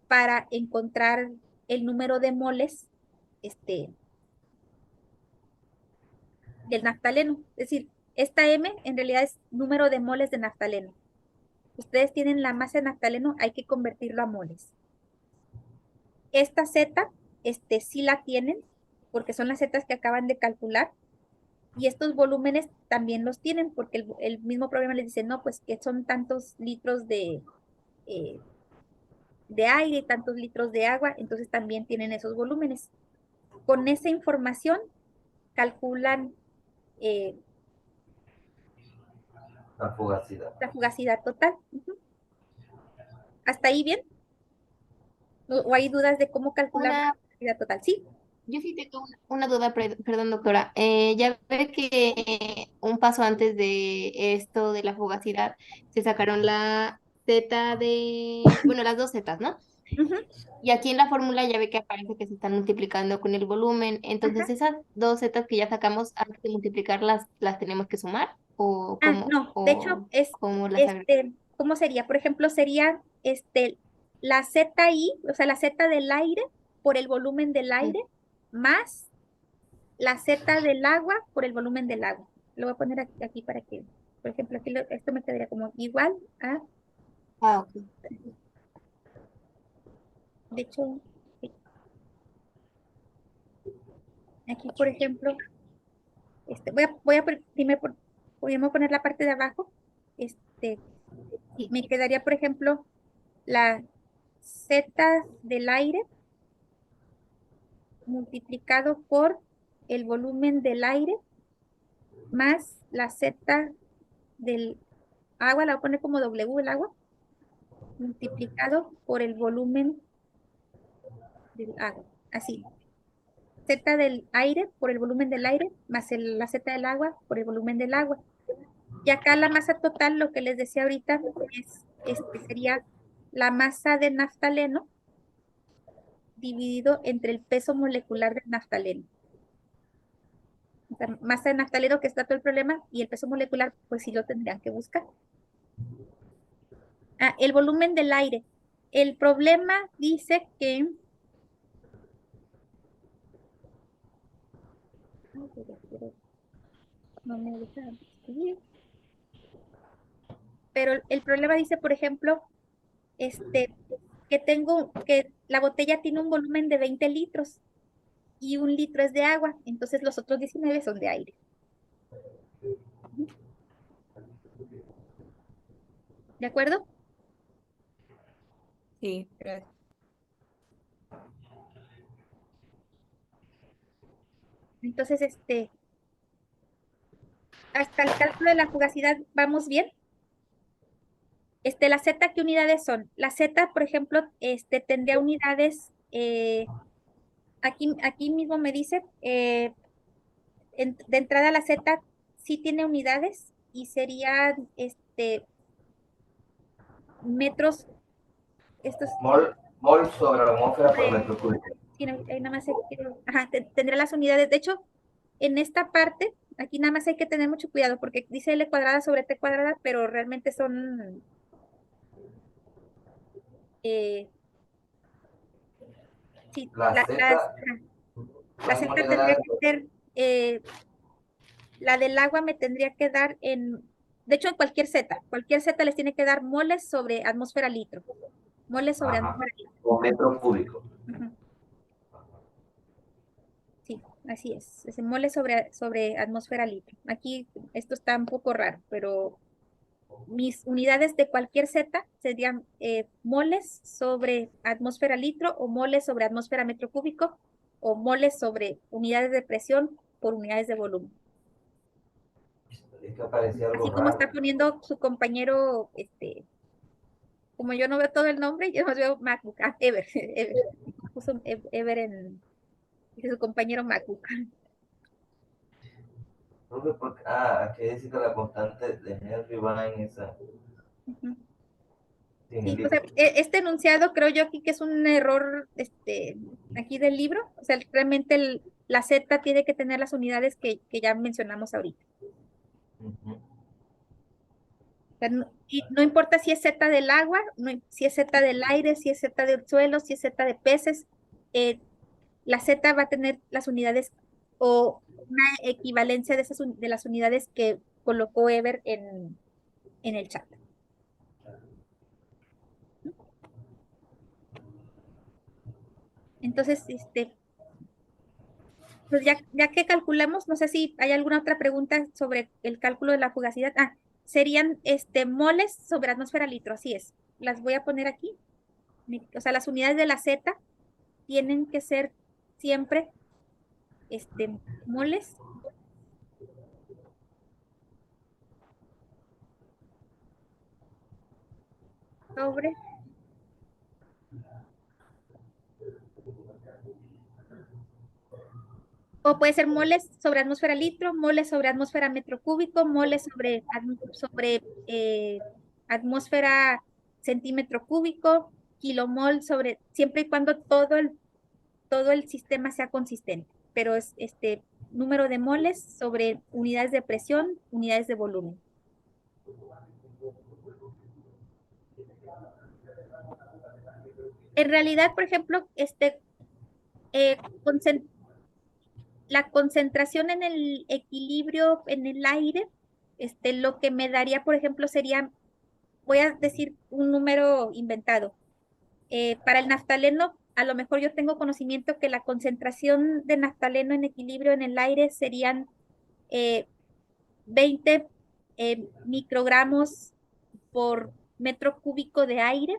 para encontrar el número de moles este, del naftaleno. Es decir, esta M en realidad es número de moles de naftaleno. Ustedes tienen la masa de naftaleno, hay que convertirlo a moles. Esta Z, sí la tienen, porque son las zetas que acaban de calcular, y estos volúmenes también los tienen, porque el mismo problema les dice, no, pues que son tantos litros eh, de aire y tantos litros de agua, entonces también tienen esos volúmenes. Con esa información calculan eh, La fugacidad. la fugacidad total. Ujú. ¿Hasta ahí bien? ¿O hay dudas de cómo calcular la Una, fugacidad total? Sí. yo sí tengo una duda, perdón, doctora. Ya ve que un paso antes de esto de la fugacidad se sacaron la Z bueno, las dos zetas, ¿no? Ujú. Y aquí en la fórmula ya ve que aparece que se están multiplicando con el volumen. Ajá. Entonces, esas dos zetas que ya sacamos antes de multiplicarlas, ¿las tenemos que sumar? No, de hecho, ¿Cómo las agregamos? ¿cómo sería? Por ejemplo, sería la ZI, o sea, la Z del aire por el volumen del aire, más la Z del agua por el volumen del agua. Lo voy a poner aquí para que, por ejemplo, aquí esto me quedaría como igual a, Ah, ok. de hecho, sí, aquí, por ejemplo, primero poner la parte de abajo. Este, y me quedaría, por ejemplo, la Z del aire multiplicado por el volumen del aire más la Z del agua, la voy a poner como W el agua, multiplicado por el volumen del agua. Así, Z del aire por el volumen del aire más la Z del agua por el volumen del agua. Y acá la masa total, lo que les decía ahorita, sería la masa de naftaleno dividido entre el peso molecular del naftaleno. O sea, masa de naftaleno, que está todo el problema, y el peso molecular, pues sí lo tendrían que buscar. El volumen del aire. El problema dice que... No me deja escribir. Pero el problema dice, por ejemplo, que la botella tiene un volumen de 20 litros y 1 litro es de agua, entonces los otros 19 son de aire. ¿De acuerdo? Sí, gracias. Entonces, hasta el cálculo de la fugacidad vamos bien. La Z, ¿qué unidades son? La Z, por ejemplo, tendría unidades, aquí mismo me dice, de entrada la Z sí tiene unidades y serían, metros, estos, Mol sobre atmósfera por sobre- metro cúbico. sí, no, ahí nada más ajá, tendrá las unidades. De hecho, en esta parte, aquí nada más hay que tener mucho cuidado porque dice L cuadrada sobre T cuadrada, pero realmente son, sí, La Z ajá, la va en Z tendría unidades. que ser, la del agua me tendría que dar de hecho, en cualquier Z les tiene que dar moles sobre atmósfera litro. Moles sobre Ajá. atmósfera litro. O metro cúbico. Ujú. Sí, así es. Ese mole sobre atmósfera litro. Aquí esto está un poco raro, pero mis unidades de cualquier Z serían moles sobre atmósfera litro o moles sobre atmósfera metro cúbico o moles sobre unidades de presión por unidades de volumen. Es que aparecía algo Así como está raro. poniendo su compañero, como yo no veo todo el nombre, yo más veo MacBook. Ah, Ever, Ever. Puso Ever dice su compañero MacBook. Aquí dice que la constante de Henry va en esa. Ujú. Sin el Sí, o sea, libro. este enunciado creo yo aquí que es un error, aquí del libro. O sea, realmente la Z tiene que tener las unidades que ya mencionamos ahorita. Ujú. O sea, y no importa si es Z del agua, si es Z del aire, si es Z del suelo, si es Z de peces, la Z va a tener las unidades o una equivalencia de de las unidades que colocó Ever en el chat. Entonces, pues ya que calculamos, no sé si hay alguna otra pregunta sobre el cálculo de la fugacidad. Ah, serían moles sobre atmósfera litro, así es. Las voy a poner aquí. O sea, las unidades de la Z tienen que ser siempre moles sobre, o puede ser moles sobre atmósfera litro, moles sobre atmósfera metro cúbico, moles sobre atmósfera centímetro cúbico, kilomol sobre, siempre y cuando todo el sistema sea consistente, pero es número de moles sobre unidades de presión, unidades de volumen. En realidad, por ejemplo, eh, concen- la concentración en el equilibrio en el aire, lo que me daría, por ejemplo, sería, voy a decir un número inventado. Para el naftaleno, a lo mejor yo tengo conocimiento que la concentración de naftaleno en equilibrio en el aire serían 20 microgramos por metro cúbico de aire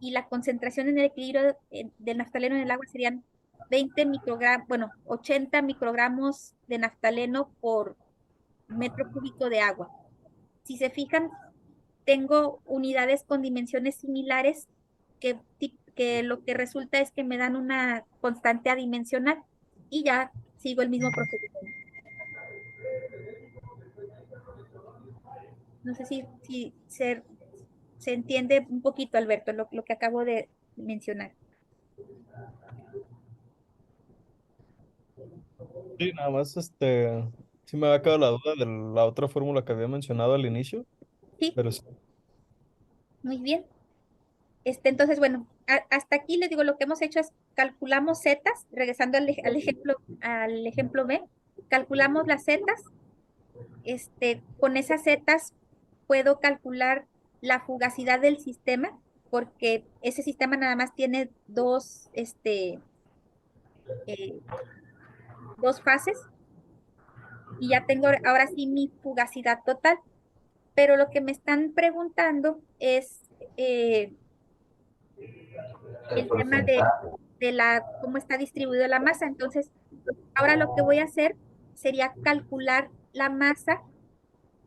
y la concentración en el equilibrio del naftaleno en el agua serían 20 microgramos, bueno, 80 microgramos de naftaleno por metro cúbico de agua. Si se fijan, tengo unidades con dimensiones similares que lo que resulta es que me dan una constante adimensional y ya sigo el mismo procedimiento. No sé si se entiende un poquito, Alberto, lo que acabo de mencionar. Sí, nada más, sí me había quedado la duda de la otra fórmula que había mencionado al inicio, Sí, pero sí. muy bien. Entonces, bueno, hasta aquí les digo, lo que hemos hecho es calculamos zetas, regresando al ejemplo B, calculamos las zetas, con esas zetas puedo calcular la fugacidad del sistema, porque ese sistema nada más tiene eh, dos fases, y ya tengo ahora sí mi fugacidad total. Pero lo que me están preguntando es El el tema de porcentaje. cómo está distribuida la masa. Entonces, ahora lo que voy a hacer sería calcular la masa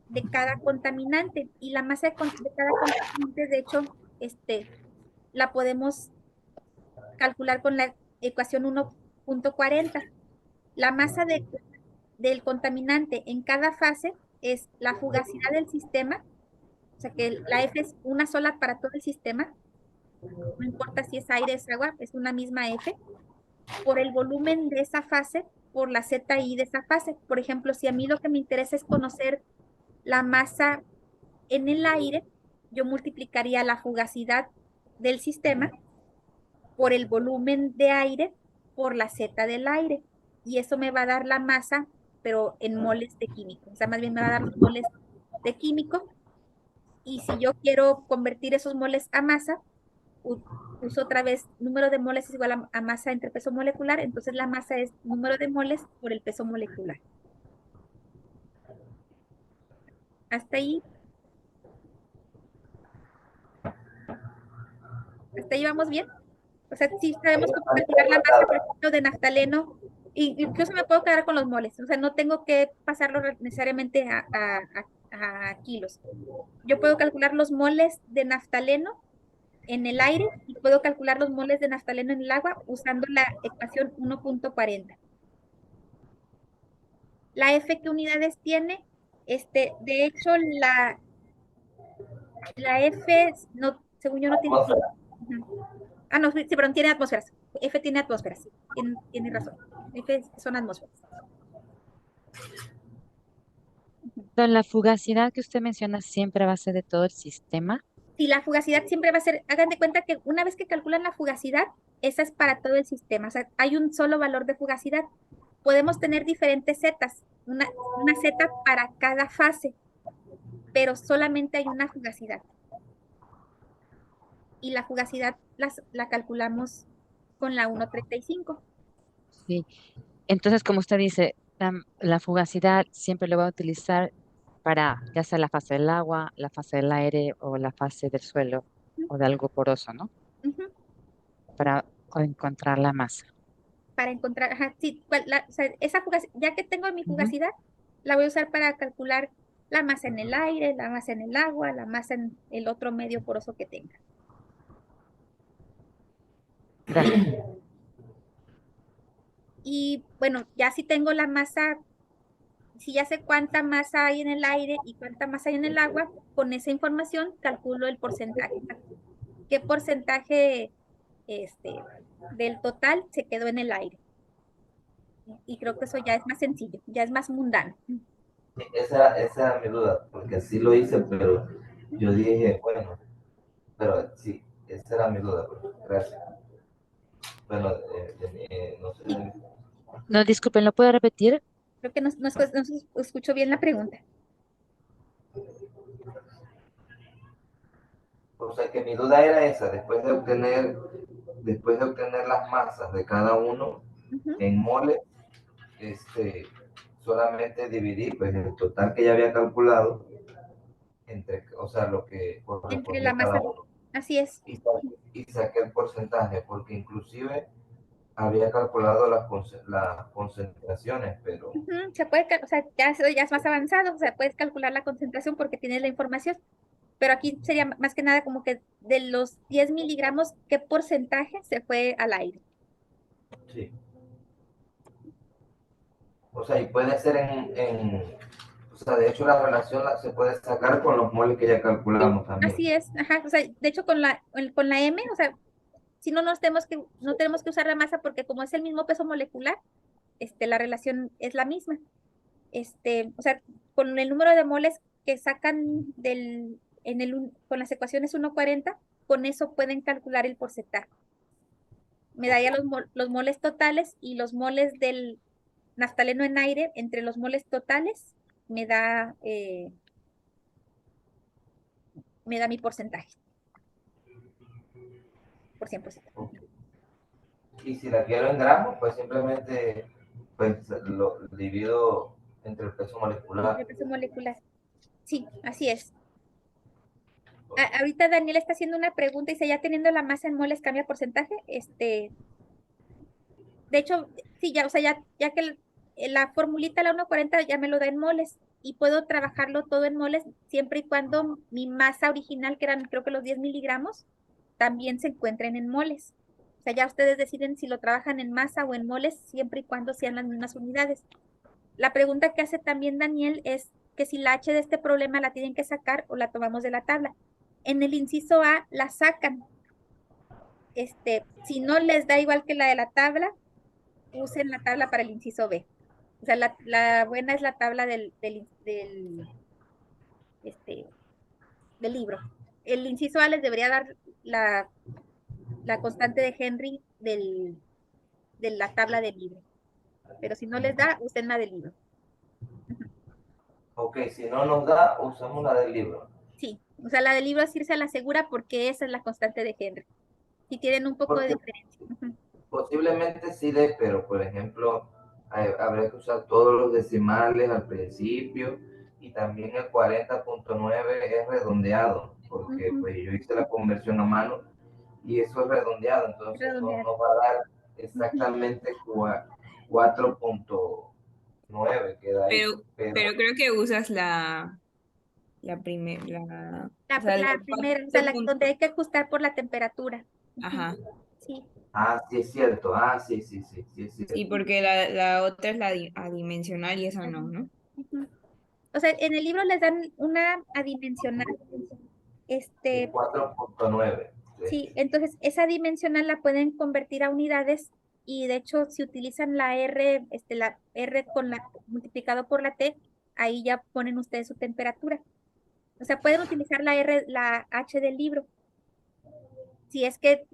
de cada contaminante. Y la masa de cada contaminante, de hecho, la podemos calcular con la ecuación 1.40. La masa del contaminante en cada fase es la fugacidad del sistema, o sea que la F es una sola para todo el sistema, no importa si es aire, es agua, es una misma F, por el volumen de esa fase, por la ZI de esa fase. Por ejemplo, si a mí lo que me interesa es conocer la masa en el aire, yo multiplicaría la fugacidad del sistema por el volumen de aire por la Z del aire. Y eso me va a dar la masa, pero en moles de químico. O sea, más bien me va a dar los moles de químico. Y si yo quiero convertir esos moles a masa, uso otra vez número de moles es igual a masa entre peso molecular. Entonces la masa es número de moles por el peso molecular. Hasta ahí. Hasta ahí vamos bien. O sea, sí sabemos cómo calcular la masa, por ejemplo, de naftaleno. Y incluso me puedo quedar con los moles. O sea, no tengo que pasarlo necesariamente a kilos. Yo puedo calcular los moles de naftaleno en el aire y puedo calcular los moles de naftaleno en el agua usando la ecuación 1.40. La F, ¿qué unidades tiene? De hecho, la F, no, según yo, no tiene. Ujú. Ah, no, sí, perdón, tiene atmósferas. F tiene atmósferas, sí, tiene razón. F son atmósferas. Entonces, la fugacidad que usted menciona siempre va a ser de todo el sistema. Sí, la fugacidad siempre va a ser, hagan de cuenta que una vez que calculan la fugacidad, esa es para todo el sistema. O sea, hay un solo valor de fugacidad. Podemos tener diferentes zetas, una zeta para cada fase, pero solamente hay una fugacidad. Y la fugacidad la calculamos con la 1.35. Sí. Entonces, como usted dice, la fugacidad siempre lo va a utilizar para ya sea la fase del agua, la fase del aire o la fase del suelo o de algo poroso, ¿no? Ujú. Para encontrar la masa. Para encontrar, ajá, sí, o sea, esa fugacidad, ya que tengo mi Ujú. fugacidad, la voy a usar para calcular la masa en el aire, la masa en el agua, la masa en el otro medio poroso que tenga. Gracias. Y bueno, ya si tengo la masa, si ya sé cuánta masa hay en el aire y cuánta masa hay en el agua, con esa información calculo el porcentaje. ¿Qué porcentaje del total se quedó en el aire? Y creo que eso ya es más sencillo, ya es más mundano. Esa era mi duda, porque sí lo hice, pero yo dije, bueno, pero sí, esa era mi duda. Gracias. Bueno, no sé. No, disculpen, ¿lo puede repetir? Creo que no se escuchó bien la pregunta. O sea que mi duda era esa, después de obtener las masas de cada uno Ujú. en mole, solamente dividir pues el total que ya había calculado entre, o sea, lo que Entre correspondía la a cada masa, uno. así es. Y saqué el porcentaje, porque inclusive había calculado las concentraciones, pero Ujú. Se puede, o sea, ya es más avanzado, o sea, puedes calcular la concentración porque tienes la información, pero aquí sería más que nada como que de los 10 miligramos, ¿qué porcentaje se fue al aire? sí. O sea, y puede ser o sea, de hecho la relación se puede sacar con los moles que ya Sí, calculamos también. así es, ajá, o sea, de hecho con la M, o sea, si no tenemos que usar la masa porque como es el mismo peso molecular, la relación es la misma. O sea, con el número de moles que sacan con las ecuaciones 1.40, con eso pueden calcular el porcentaje. Me daría los moles totales y los moles del naftaleno en aire entre los moles totales me da mi porcentaje por 100%. Y si la quiero en gramos, pues simplemente pues, lo divido entre el peso Entre molecular. el peso molecular. Sí, así es. Ahorita Daniel está haciendo una pregunta y dice, ¿ya teniendo la masa en moles cambia porcentaje? De hecho, sí, ya, o sea, ya que la formulita, la 140 ya me lo da en moles y puedo trabajarlo todo en moles siempre y cuando mi masa original, que eran creo que los 10 miligramos, también se encuentren en moles. O sea, ya ustedes deciden si lo trabajan en masa o en moles, siempre y cuando sean las mismas unidades. La pregunta que hace también Daniel es que si la H de este problema la tienen que sacar o la tomamos de la tabla. En el inciso A la sacan. Si no les da igual que la de la tabla, usen la tabla para el inciso B. O sea, la buena es la tabla este, del libro. El inciso A les debería dar la constante de Henry de la tabla del libro. Pero si no les da, usen la del libro. Ok, si no nos da, usamos la del libro. Sí, o sea, la del libro sí se la asegura porque esa es la constante de Henry. Si tienen un poco de Porque diferencia. Ujú. posiblemente sí dé, pero por ejemplo, habría que usar todos los decimales al principio y también el 40.9 es redondeado, porque Ujú, pues yo hice la conversión a mano y eso es redondeado, entonces no redondear. nos va a dar Ujú. exactamente 4.9 queda ahí, pero Pero creo que usas la primera, o sea, La primera, o sea, donde hay que ajustar por la temperatura. Ujú. ajá, Sí, sí es cierto, sí es sí, cierto. porque la otra es la adimensional y esa no, ¿no? ujú. O sea, en el libro les dan una adimensional. Sí, Este, 4.9. sí, entonces esa dimensional la pueden convertir a unidades y de hecho si utilizan la R con multiplicado por la T, ahí ya ponen ustedes su temperatura. O sea, pueden utilizar la H del libro. Si es que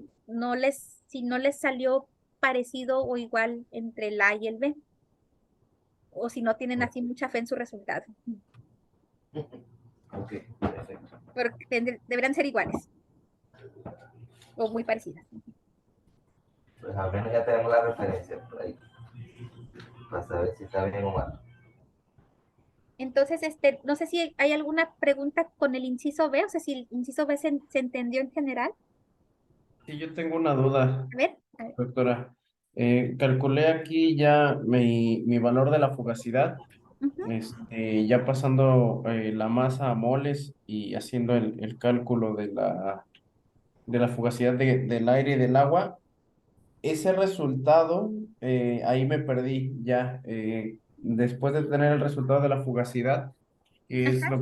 si no les salió parecido o igual entre el A y el B, o si no tienen así mucha fe en su resultado, Ok, perfecto. pero deberán ser iguales o muy parecidas. Pues al menos ya tenemos la referencia por ahí, para saber si está bien o mal. Entonces, no sé si hay alguna pregunta con el inciso B, o sea, si el inciso B se entendió en general. Sí, yo tengo una duda, A ver. doctora. Calculé aquí ya mi valor de la fugacidad, Ujú, ya pasando la masa a moles y haciendo el cálculo de la fugacidad del aire y del agua. Ese resultado, ahí me perdí ya. Después de tener el resultado de la fugacidad, ¿qué es ajá.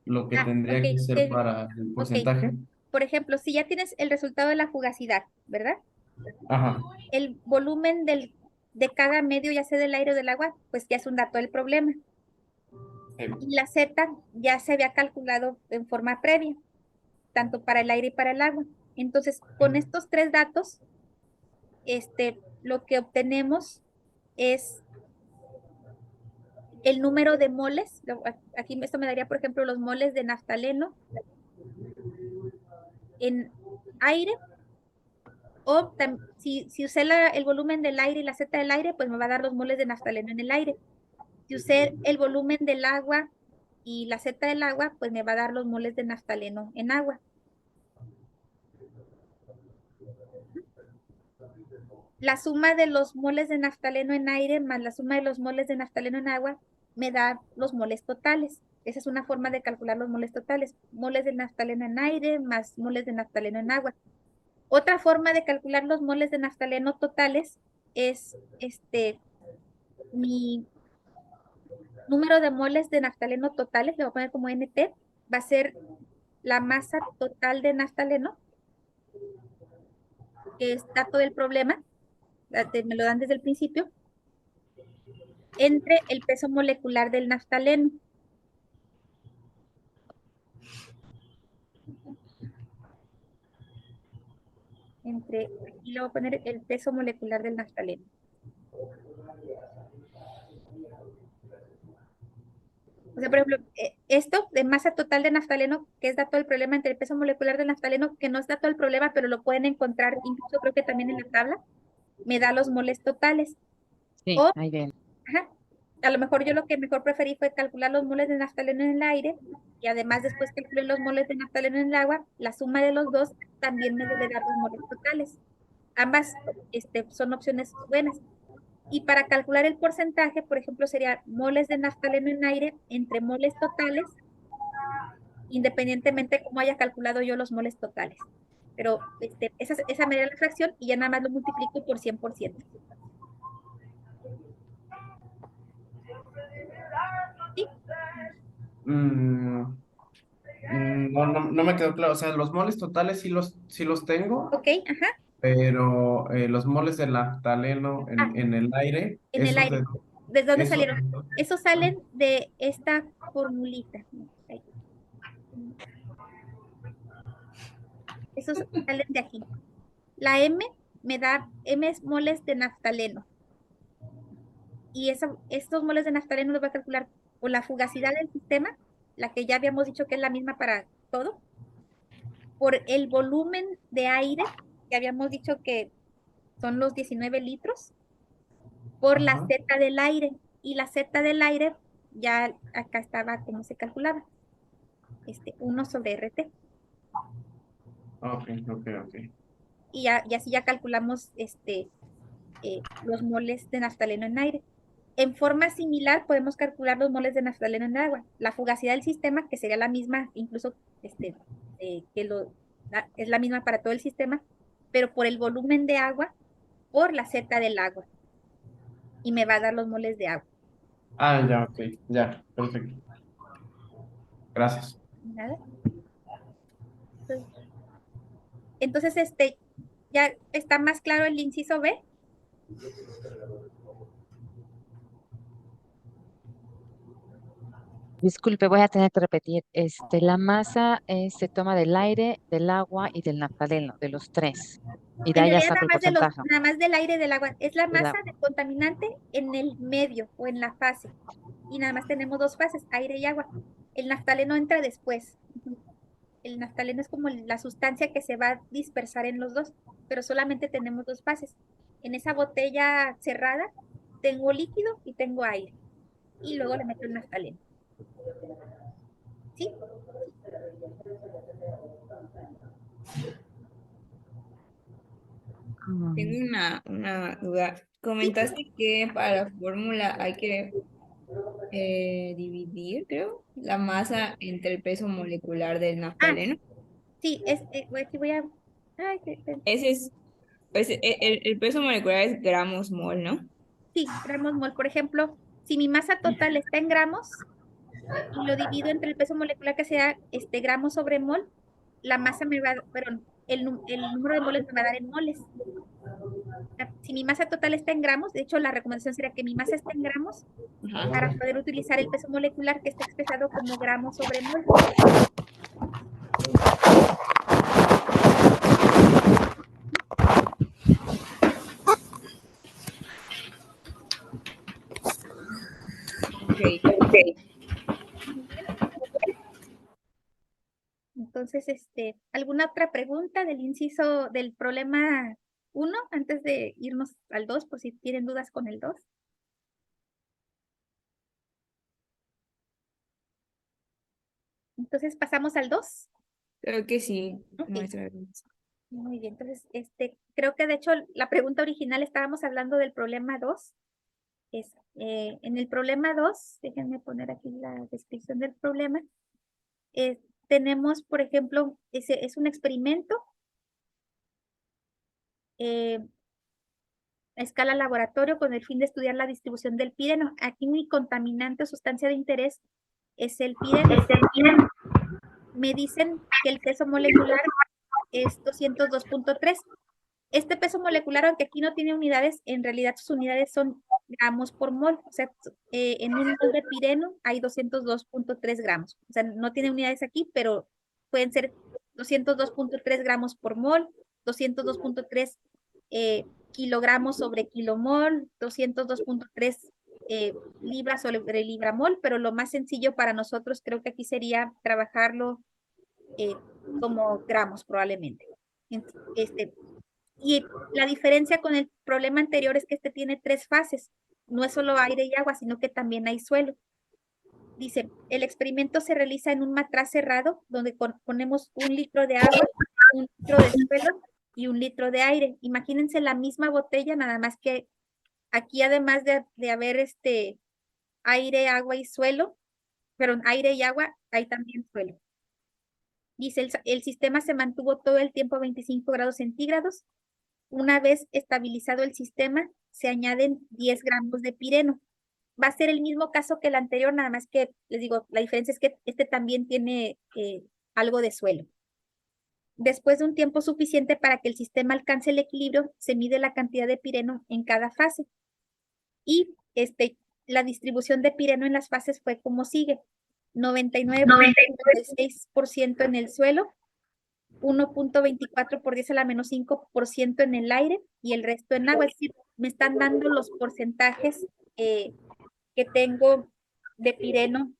lo que Ok, tendría que hacer para el ok. porcentaje? Por ejemplo, si ya tienes el resultado de la fugacidad, ¿verdad? Ajá. El volumen de cada medio, ya sea del aire o del agua, pues ya es un dato del problema. Y la Z ya se había calculado en forma previa, tanto para el aire y para el agua. Entonces, con estos tres datos, lo que obtenemos es el número de moles. Aquí esto me daría, por ejemplo, los moles de naftaleno en aire, o si usé el volumen del aire y la Z del aire, pues me va a dar los moles de naftaleno en el aire. Si usé el volumen del agua y la Z del agua, pues me va a dar los moles de naftaleno en agua. La suma de los moles de naftaleno en aire más la suma de los moles de naftaleno en agua me da los moles totales. Esa es una forma de calcular los moles totales. Moles de naftaleno en aire más moles de naftaleno en agua. Otra forma de calcular los moles de naftaleno totales es mi número de moles de naftaleno totales, le voy a poner como NT, va a ser la masa total de naftaleno, que es dato del problema, me lo dan desde el principio, entre el peso molecular del naftaleno. Aquí le voy a poner el peso molecular del naftaleno. O sea, por ejemplo, esto de masa total de naftaleno, que es dato del problema entre el peso molecular del naftaleno, que no es dato del problema, pero lo pueden encontrar incluso creo que también en la tabla, me da los moles totales. Sí, O, ahí ven. ajá, a lo mejor yo lo que mejor preferí fue calcular los moles de naftaleno en el aire y además después calculé los moles de naftaleno en el agua, la suma de los dos también me debe dar los moles totales. ambas son opciones buenas. Y para calcular el porcentaje, por ejemplo, sería moles de naftaleno en aire entre moles totales, independientemente de cómo haya calculado yo los moles totales. Pero esa me da la fracción y ya nada más lo multiplico por 100%. ¿Sí? No me quedó claro. O sea, los moles totales sí los tengo, Ok, ajá, pero los moles de naftaleno en el aire, en el esos aire. de... ¿Desde dónde Eso, salieron? Esos salen de esta formulita. Ahí. Esos salen de aquí. La M me da M es moles de naftaleno. Y estos moles de naftaleno los voy a calcular por la fugacidad del sistema, la que ya habíamos dicho que es la misma para todo, por el volumen de aire, que habíamos dicho que son los 19 litros, por la ajá. Z del aire. Y la Z del aire, ya acá estaba cómo se calculaba. 1 sobre RT. Ok. Y así ya calculamos los moles de naftaleno en aire. En forma similar podemos calcular los moles de naftaleno en agua. La fugacidad del sistema, que sería la misma, incluso es la misma para todo el sistema, pero por el volumen de agua, por la Z del agua. Y me va a dar los moles de agua. Ah, ya, ok. Ya, perfecto. Gracias. ¿Nada? Entonces, ya está más claro el inciso B. Disculpe, voy a tener que repetir. La masa se toma del aire, del agua y del naftaleno, de los tres. Y de En ahí ya realidad saco el porcentaje nada más del aire y del agua. Es la del masa agua. del contaminante en el medio o en la fase. Y nada más tenemos dos fases, aire y agua. El naftaleno entra después. El naftaleno es como la sustancia que se va a dispersar en los dos, pero solamente tenemos dos fases. En esa botella cerrada tengo líquido y tengo aire. Y luego le meto el naftaleno. ¿Sí? Tengo una duda. Sí. Comentaste que para la fórmula hay que dividir, creo, la masa entre el peso molecular del Ah, naftaleno. sí, aquí voy a... Ay, Ese es, el peso molecular es gramos mol, ¿no? sí, gramos mol. Por ejemplo, si mi masa total está en gramos y lo divido entre el peso molecular que sea gramos sobre mol, la masa me va, perdón, el número de moles me va a dar en moles. Si mi masa total está en gramos, de hecho la recomendación sería que mi masa esté en gramos Ajá. para poder utilizar el peso molecular que está expresado como gramos sobre mol. Ok. Entonces, ¿alguna otra pregunta del inciso del problema 1 antes de irnos al 2, por si tienen dudas con el 2? Entonces, ¿pasamos al 2? Creo que sí, Ok. maestra. Muy bien, entonces, creo que de hecho la pregunta original estábamos hablando del problema 2. En el problema 2, déjenme poner aquí la descripción del problema. Tenemos, por ejemplo, es un experimento a escala laboratorio con el fin de estudiar la distribución del pireno. Aquí mi contaminante o sustancia de interés es el pireno. Me dicen que el peso molecular es 202.3. Este peso molecular, aunque aquí no tiene unidades, en realidad sus unidades son gramos por mol. O sea, en un mol de pireno hay 202.3 gramos. O sea, no tiene unidades aquí, pero pueden ser 202.3 gramos por mol, 202.3 kilogramos sobre kilomol, 202.3 libras sobre libramol, pero lo más sencillo para nosotros creo que aquí sería trabajarlo como gramos probablemente. Y la diferencia con el problema anterior es que tiene tres fases. No es solo aire y agua, sino que también hay suelo. Dice, el experimento se realiza en un matraz cerrado donde ponemos 1 litro de agua, 1 litro de suelo y 1 litro de aire. Imagínense la misma botella, nada más que aquí además de haber aire, agua y suelo, pero aire y agua, hay también suelo. Dice, el sistema se mantuvo todo el tiempo a 25 grados centígrados. Una vez estabilizado el sistema, se añaden 10 gramos de pireno. Va a ser el mismo caso que el anterior, nada más que, les digo, la diferencia es que este también tiene algo de suelo. Después de un tiempo suficiente para que el sistema alcance el equilibrio, se mide la cantidad de pireno en cada fase. Y la distribución de pireno en las fases fue como sigue. 99.96% en el suelo, 1.24 por 10 a la menos 5% en el aire y el resto en agua. Es decir, me están dando los porcentajes que tengo de pireno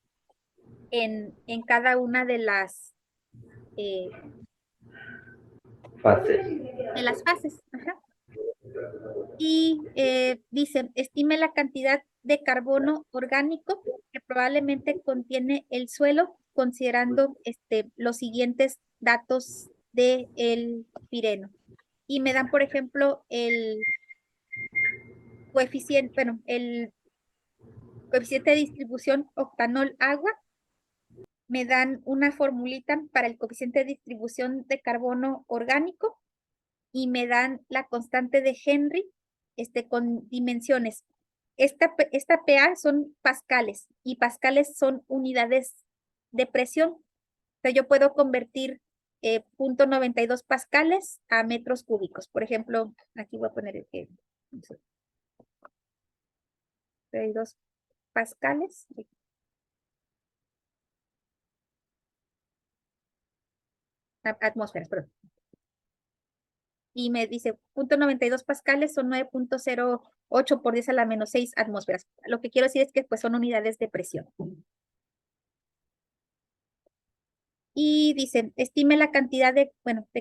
en cada una de las fases. Ajá. Y dice, estime la cantidad de carbono orgánico que probablemente contiene el suelo, considerando los siguientes datos del pireno. Y me dan, por ejemplo, el coeficiente, bueno, el coeficiente de distribución octanol-agua. Me dan una formulita para el coeficiente de distribución de carbono orgánico y me dan la constante de Henry con dimensiones. Esta PA son pascales y pascales son unidades de presión. O sea, yo puedo convertir 0.92 pascales a metros cúbicos. Por ejemplo, aquí voy a poner el que 92 pascales. Atmósferas, perdón. Y me dice 0.92 pascales son 9.08 por 10 a la menos 6 atmósferas. Lo que quiero decir es que pues son unidades de presión. Y dicen, estime la cantidad de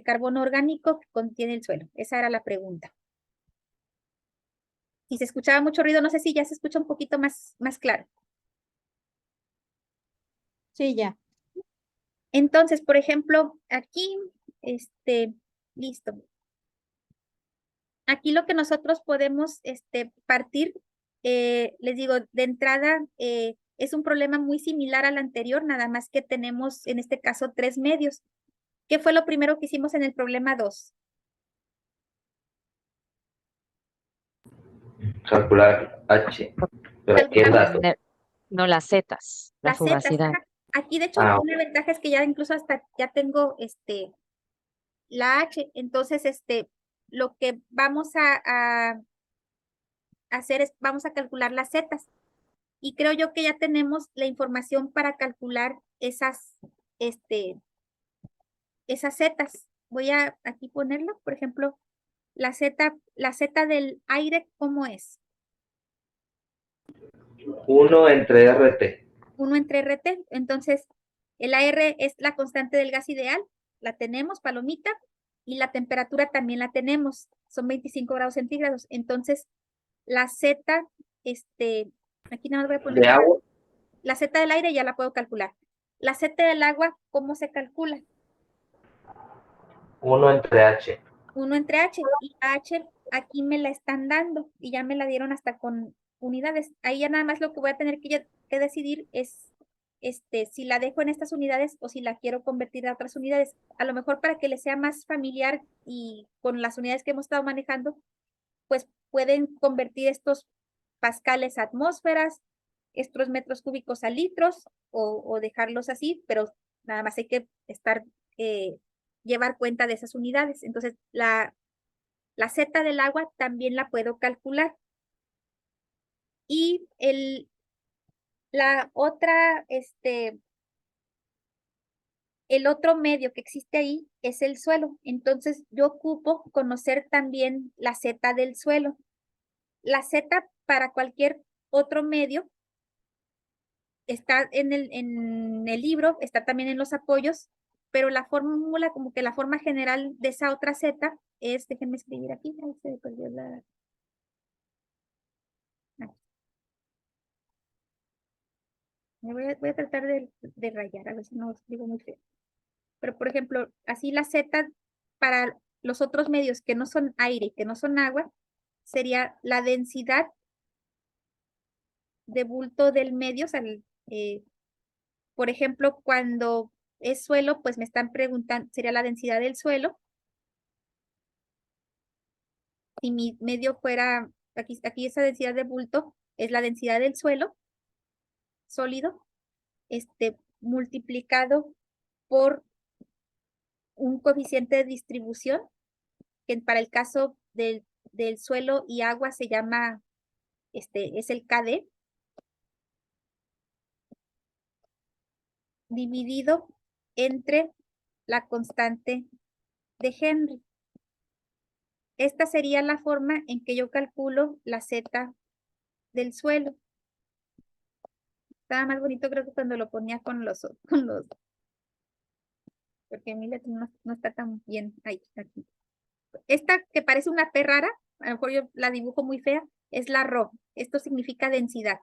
carbono orgánico que contiene el suelo. Esa era la pregunta. Y se escuchaba mucho ruido, no sé si ya se escucha un poquito más claro. Sí, ya. Entonces, por ejemplo, aquí, listo. Aquí lo que nosotros podemos partir, les digo, de entrada, es un problema muy similar al anterior, nada más que tenemos en este caso 3 medios. ¿Qué fue lo primero que hicimos en el problema 2? Calcular H. ¿Pero qué dato? No, las zetas, la Las zetas. fugacidad. Ajá. Aquí, de hecho, Ah, una ventaja es que ya incluso hasta ya tengo la H. Entonces, lo que vamos a hacer es, vamos a calcular las zetas. Y creo yo que ya tenemos la información para calcular esas zetas. Voy a aquí ponerlo, por ejemplo, la zeta del aire, ¿cómo es? 1 entre RT. 1 entre RT. Entonces, el AR es la constante del gas ideal, la tenemos, palomita, y la temperatura también la tenemos, son 25 grados centígrados. Entonces, la Z, aquí nada más voy a poner ¿De agua? la Z del aire, ya la puedo calcular. La Z del agua, ¿cómo se calcula? 1 entre H. 1 entre H, y H aquí me la están dando, y ya me la dieron hasta con unidades. Ahí ya nada más lo que voy a tener que decidir es si la dejo en estas unidades o si la quiero convertir a otras unidades. A lo mejor para que les sea más familiar y con las unidades que hemos estado manejando, pues pueden convertir estos pascales a atmósferas, estos metros cúbicos a litros o dejarlos así, pero nada más hay que llevar cuenta de esas unidades. Entonces, la Z del agua también la puedo calcular. Y la otra, el otro medio que existe ahí es el suelo. Entonces, yo ocupo conocer también la Z del suelo. La Z para cualquier otro medio está en el libro, está también en los apoyos, pero la fórmula, como que la forma general de esa otra Z es, déjenme escribir aquí, ahí se me perdió la... Voy a tratar de rayar, a ver si no escribo muy feo. Pero, por ejemplo, así la Z para los otros medios que no son aire y que no son agua, sería la densidad de bulto del medio. O sea, por ejemplo, cuando es suelo, pues me están preguntando, sería la densidad del suelo. Si mi medio fuera, aquí esa densidad de bulto es la densidad del suelo sólido, multiplicado por un coeficiente de distribución, que para el caso del suelo y agua se llama, es el KD, dividido entre la constante de Henry. Esta sería la forma en que yo calculo la Z del suelo. Estaba más bonito, creo que cuando lo ponía con los, porque mi letra no está tan bien ahí, aquí. Esta que parece una P rara, a lo mejor yo la dibujo muy fea, es la Rho. Esto significa densidad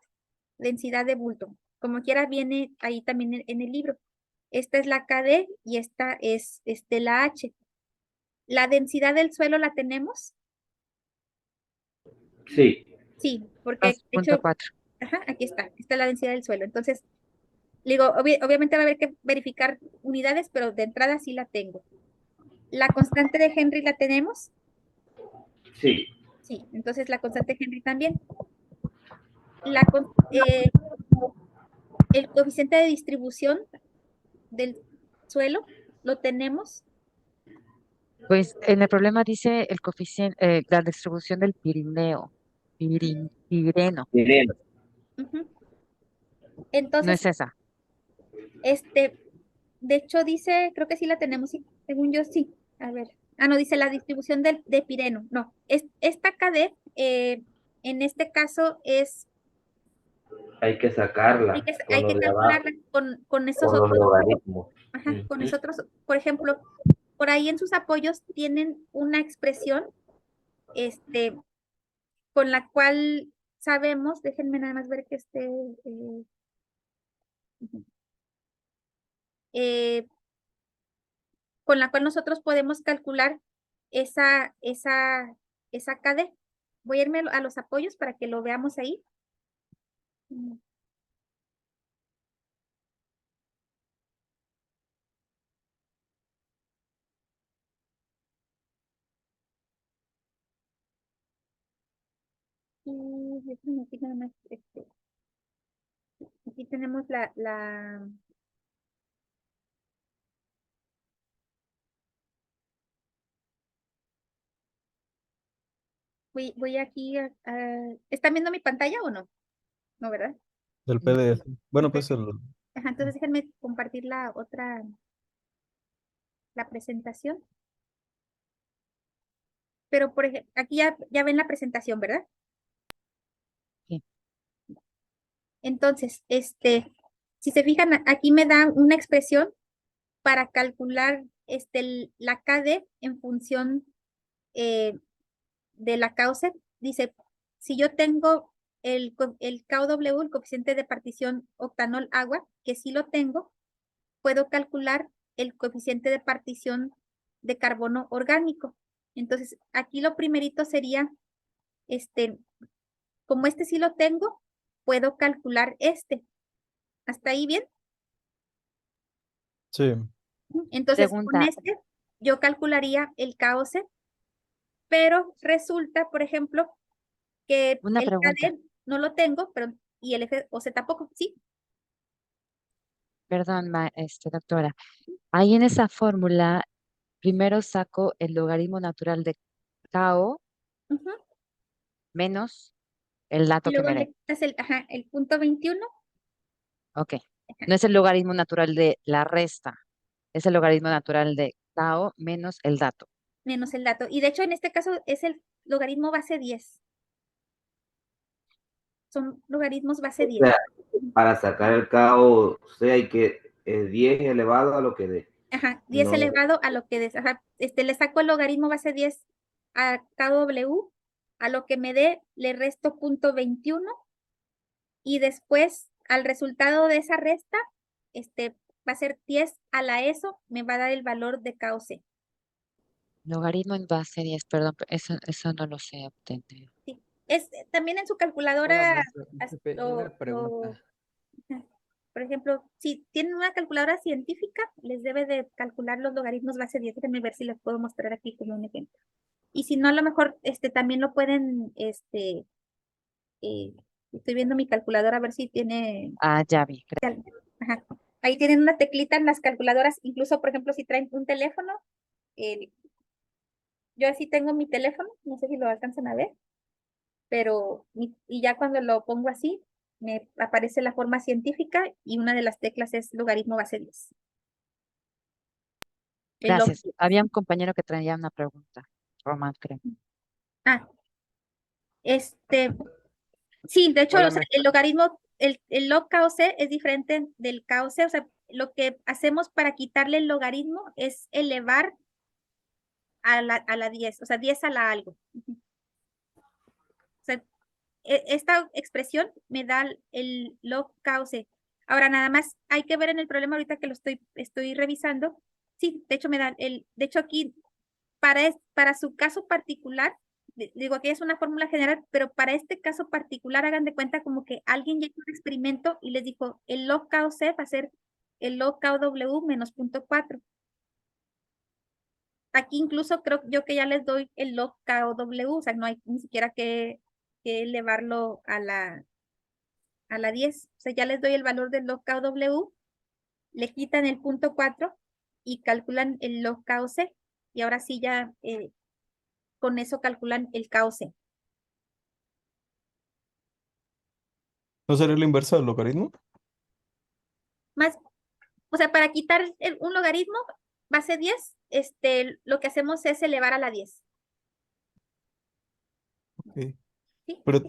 de bulto. Como quiera viene ahí también en el libro. Esta es la KD y esta es la H. ¿La densidad del suelo la tenemos? Sí. Sí, porque de hecho, 2.4. ajá, aquí está. Esta es la densidad del suelo. Entonces, digo, obviamente va a haber que verificar unidades, pero de entrada sí la tengo. ¿La constante de Henry la tenemos? Sí. Sí, entonces la constante de Henry también. El coeficiente de distribución del suelo lo tenemos. Pues en el problema dice el coeficiente, la distribución del Pirineo. Pireno. Bien. Ujú. No Entonces, es esa. de hecho dice, creo que sí la tenemos, sí, según yo sí. A ver. Ah, no, dice la distribución de Pireno. No, esta KD, en este caso Hay que sacarla con hay lo que de abajo, calcularla con esos con los otros. logaritmos. Ajá, con esos otros, por ejemplo, por ahí en sus apoyos tienen una expresión, con la cual sabemos, déjenme nada más ver que ujú, eh, con la cual nosotros podemos calcular esa KD. Voy a irme a los apoyos para que lo veamos ahí. Mm. Y déjenme aquí nada más, aquí tenemos voy aquí ¿están viendo mi pantalla o no? No, ¿verdad? Del PDF. Bueno, pues Ajá, entonces déjenme compartir la presentación. Pero por ejemplo, aquí ya ven la presentación, ¿verdad? Sí. Entonces, si se fijan, aquí me da una expresión para calcular la KD en función de la causa. Dice, si yo tengo el KW, el coeficiente de partición octanol agua, que sí lo tengo, puedo calcular el coeficiente de partición de carbono orgánico. Entonces, aquí lo primerito sería, como sí lo tengo, puedo calcular ¿Hasta ahí bien? sí. Entonces, con Pregunta, yo calcularía el KOC, pero resulta, por ejemplo, que una el pregunta. KD no lo tengo, pero y el FOC tampoco, ¿sí? Perdón, doctora. Ahí en esa fórmula, primero saco el logaritmo natural de KO Ujú. menos el Y dato que luego me le dé. quitas el punto 21. Ok. Ajá, No es el logaritmo natural de la resta, es el logaritmo natural de KO menos el dato. menos el dato. Y de hecho, en este caso es el logaritmo base 10. Son logaritmos base O 10. sea, para sacar el KO, o sea, hay que 10 elevado a lo que dé. Ajá, 10 No, elevado a lo que des. Ajá, le saco el logaritmo base 10 a KW, a lo que me dé, le resto punto 21 y después al resultado de esa resta, va a ser 10 a la ESO, me va a dar el valor de KOC. Logaritmo en base 10, perdón, eso no lo sé obtener. Sí. También en su Hola, calculadora, maestra. Una pregunta. ajá. Por ejemplo, si tienen una calculadora científica, les debe de calcular los logaritmos base 10. Déjenme ver si les puedo mostrar aquí como un ejemplo. Y si no, a lo mejor también lo pueden, estoy viendo mi calculadora a ver si tiene, Ah, ya vi. ajá. Ahí tienen una teclita en las calculadoras, incluso, por ejemplo, si traen un teléfono, yo así tengo mi teléfono, no sé si lo alcanzan a ver, pero, y ya cuando lo pongo así, me aparece la forma científica y una de las teclas es logaritmo base 10. El log Gracias. Había un compañero que traía una pregunta. Román, creo. Ah, sí, de hecho, Hola, o sea, maestra. el logaritmo, el log KOC es diferente del KOC, o sea, lo que hacemos para quitarle el logaritmo es elevar a la 10, o sea, 10 a la algo. Ujú. O sea, esta expresión me da el log KOC. Ahora, nada más hay que ver en el problema ahorita que lo estoy revisando. Sí, de hecho me da de hecho aquí, para su caso particular, digo que es una fórmula general, pero para este caso particular hagan de cuenta como que alguien ya hizo un experimento y les dijo, el log KOC va a ser el log KW menos 0.4. Aquí incluso creo yo que ya les doy el log KW, o sea, no hay ni siquiera que elevarlo a la 10. O sea, ya les doy el valor del log KW, le quitan el 0.4 y calculan el log KOC. Y ahora sí ya con eso calculan el KOC. ¿No sería la inversa del logaritmo? Más, o sea, para quitar un logaritmo base 10, lo que hacemos es elevar a la 10. Ok. ¿Sí? Pero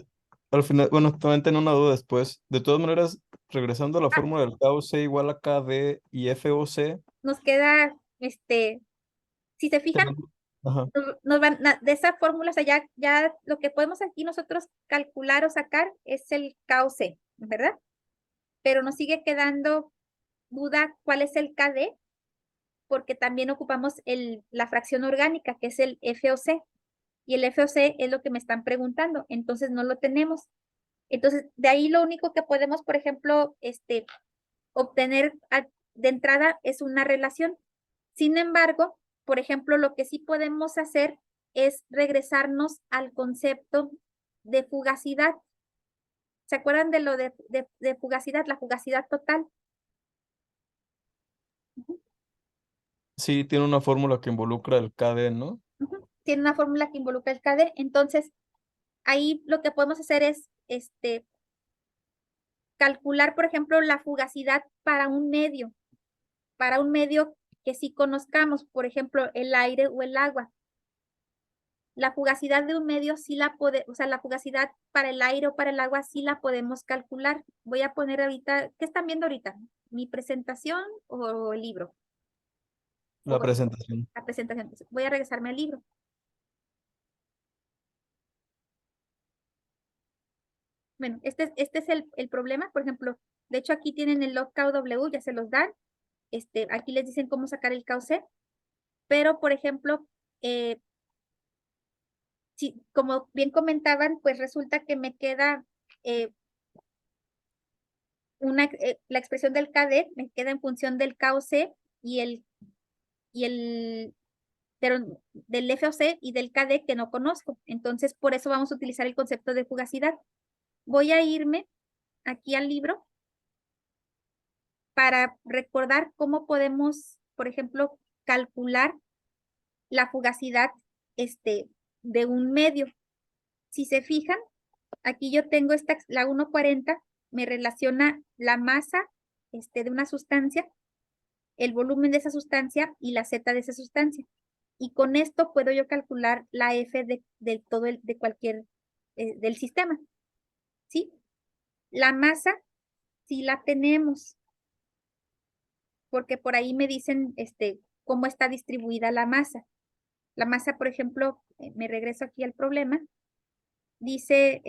al final, bueno, también tengo una duda después. De todas maneras, regresando a la Ah, fórmula del KOC igual a KD y FOC, nos queda, si se fijan, teniendo- ajá, nos van de esa fórmula, o sea, ya lo que podemos aquí nosotros calcular o sacar es el KOC, ¿verdad? Pero nos sigue quedando duda cuál es el KD, porque también ocupamos la fracción orgánica, que es el FOC, y el FOC es lo que me están preguntando, entonces no lo tenemos. Entonces, de ahí lo único que podemos, por ejemplo, obtener de entrada es una relación. Sin embargo, por ejemplo, lo que sí podemos hacer es regresarnos al concepto de fugacidad. ¿Se acuerdan de lo de fugacidad, la fugacidad total? Ujú, sí tiene una fórmula que involucra el KD, ¿no? ujú. Tiene una fórmula que involucra el KD. Entonces, ahí lo que podemos hacer es calcular, por ejemplo, la fugacidad para un medio que sí conozcamos, por ejemplo, el aire o el agua. La fugacidad de un medio sí o sea, la fugacidad para el aire o para el agua sí la podemos calcular. Voy a poner ahorita, ¿qué están viendo ahorita? ¿Mi presentación o el libro? La O presentación. la presentación. Voy a regresarme al libro. Bueno, este es el problema. Por ejemplo, de hecho aquí tienen el log KW, ya se los dan. Aquí les dicen cómo sacar el KOC. Pero, por ejemplo, si, como bien comentaban, pues resulta que me queda la expresión del KD, me queda en función del KOC y pero del FOC y del KD que no conozco. Entonces, por eso vamos a utilizar el concepto de fugacidad. Voy a irme aquí al libro para recordar cómo podemos, por ejemplo, calcular la fugacidad de un medio. Si se fijan, aquí yo tengo la 140, me relaciona la masa de una sustancia, el volumen de esa sustancia y la Z de esa sustancia. Y con esto puedo yo calcular la F de todo de cualquier, del sistema. ¿Sí? La masa sí la tenemos, porque por ahí me dicen cómo está distribuida la masa. La masa, por ejemplo, me regreso aquí al problema, dice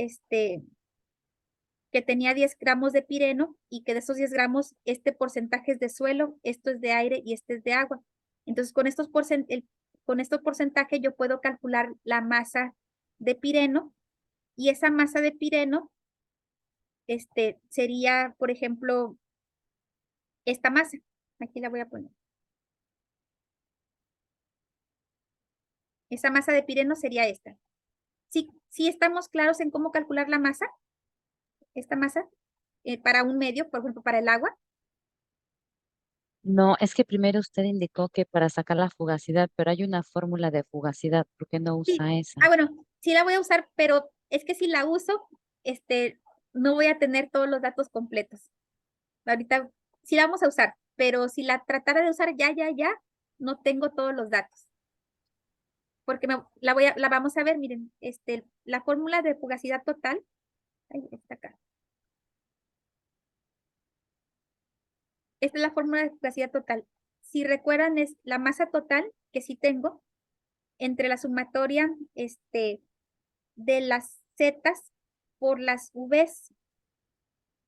que tenía 10 gramos de pireno y que de esos 10 gramos este porcentaje es de suelo, esto es de aire y este es de agua. Entonces, con estos con estos porcentajes yo puedo calcular la masa de pireno, y esa masa de pireno sería, por ejemplo, esta masa. Aquí la voy a poner. Esa masa de pireno sería esta. ¿Sí estamos claros en cómo calcular la masa? Esta masa para un medio, por ejemplo, para el agua. No, es que primero usted indicó que para sacar la fugacidad, pero hay una fórmula de fugacidad. ¿Por qué no Sí. usa esa? Bueno, sí la voy a usar, pero es que si la uso, no voy a tener todos los datos completos. Ahorita sí la vamos a usar, pero si la tratara de usar ya, no tengo todos los datos. Porque la vamos a ver, miren, la fórmula de fugacidad total, ahí está acá. Esta es la fórmula de fugacidad total. Si recuerdan, es la masa total que sí tengo entre la sumatoria de las zetas por las Vs.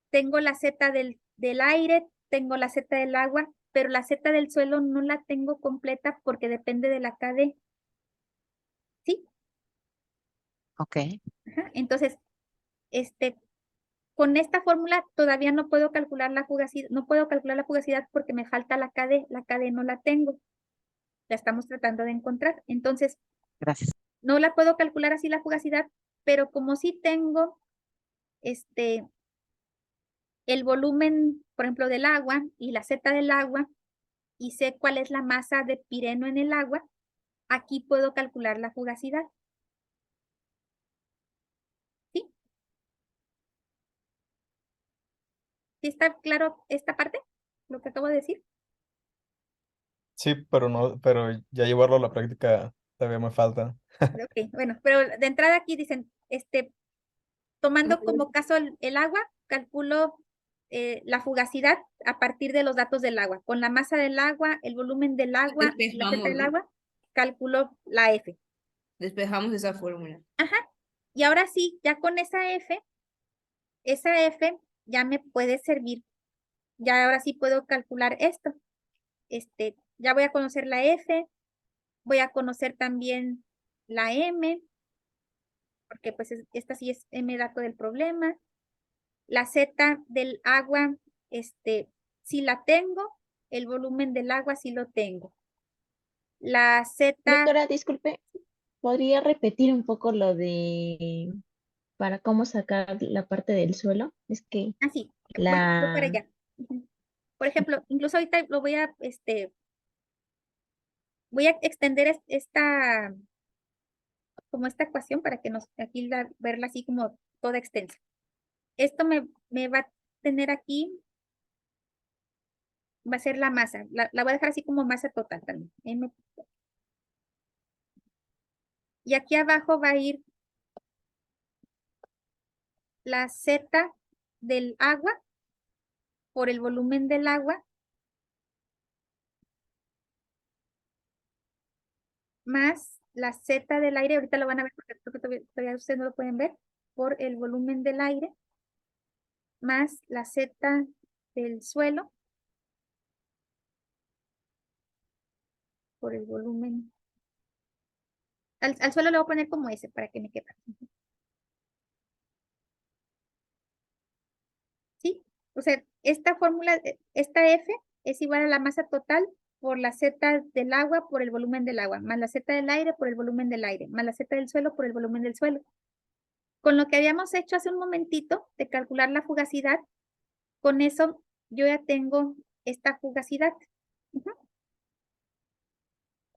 Tengo la Z del aire, tengo la Z del agua, pero la Z del suelo no la tengo completa porque depende de la KD. ¿Sí? Ok, Ajá. Entonces, con esta fórmula todavía no puedo calcular la fugacidad, porque me falta la KD no la tengo. La estamos tratando de encontrar. Entonces, gracias. no la puedo calcular así la fugacidad, pero como sí tengo el volumen, por ejemplo, del agua y la Z del agua, y sé cuál es la masa de pireno en el agua, aquí puedo calcular la fugacidad. ¿Sí? ¿Sí está claro esta parte? Lo que acabo de decir. Sí, pero ya llevarlo a la práctica todavía me falta. Ok, bueno, pero de entrada aquí dicen, tomando como caso el agua, calculo la fugacidad a partir de los datos del agua. Con la masa del agua, el volumen del agua, la Z Despejamos, del ¿no? agua, calculo la F. Despejamos esa fórmula. Ajá. Y ahora sí, ya con esa F ya me puede servir. Ya ahora sí puedo calcular esto. Ya voy a conocer la F, voy a conocer también la M, porque pues esta sí es M dato del problema. La Z del agua, sí la tengo, el volumen del agua sí lo tengo. La Z, Doctora, disculpe, ¿podría repetir un poco lo de para cómo sacar la parte del suelo? Es que así, voy para la... allá. Ujú. Por ejemplo, incluso ahorita lo voy a extender como esta ecuación para que aquí verla así como toda extensa. Esto me va a tener aquí, va a ser la masa. La voy a dejar así como masa total también. Y aquí abajo va a ir la Z del agua por el volumen del agua más la Z del aire. Ahorita lo van a ver porque creo que todavía ustedes no lo pueden ver. Por el volumen del aire más la Z del suelo por el volumen. Al suelo le voy a poner como S para que me quepa. ¿Sí? O sea, esta fórmula, esta F es igual a la masa total por la Z del agua por el volumen del agua, más la Z del aire por el volumen del aire, más la Z del suelo por el volumen del suelo. Con lo que habíamos hecho hace un momentito de calcular la fugacidad, con eso yo ya tengo esta fugacidad. Ujú.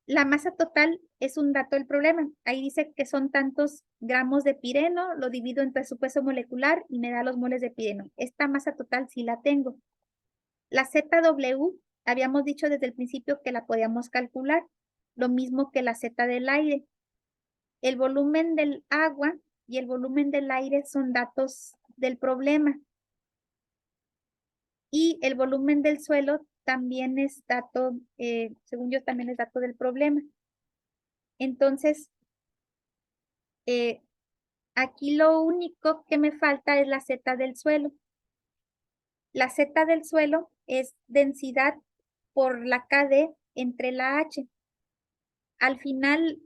La masa total es un dato del problema. Ahí dice que son tantos gramos de pireno, lo divido entre su peso molecular y me da los moles de pireno. Esta masa total sí la tengo. La ZW, habíamos dicho desde el principio que la podíamos calcular, lo mismo que la Z del aire. El volumen del agua y el volumen del aire son datos del problema. Y el volumen del suelo también es dato, según yo, también es dato del problema. Entonces, aquí lo único que me falta es la Z del suelo. La Z del suelo es densidad por la KD entre la H. al final,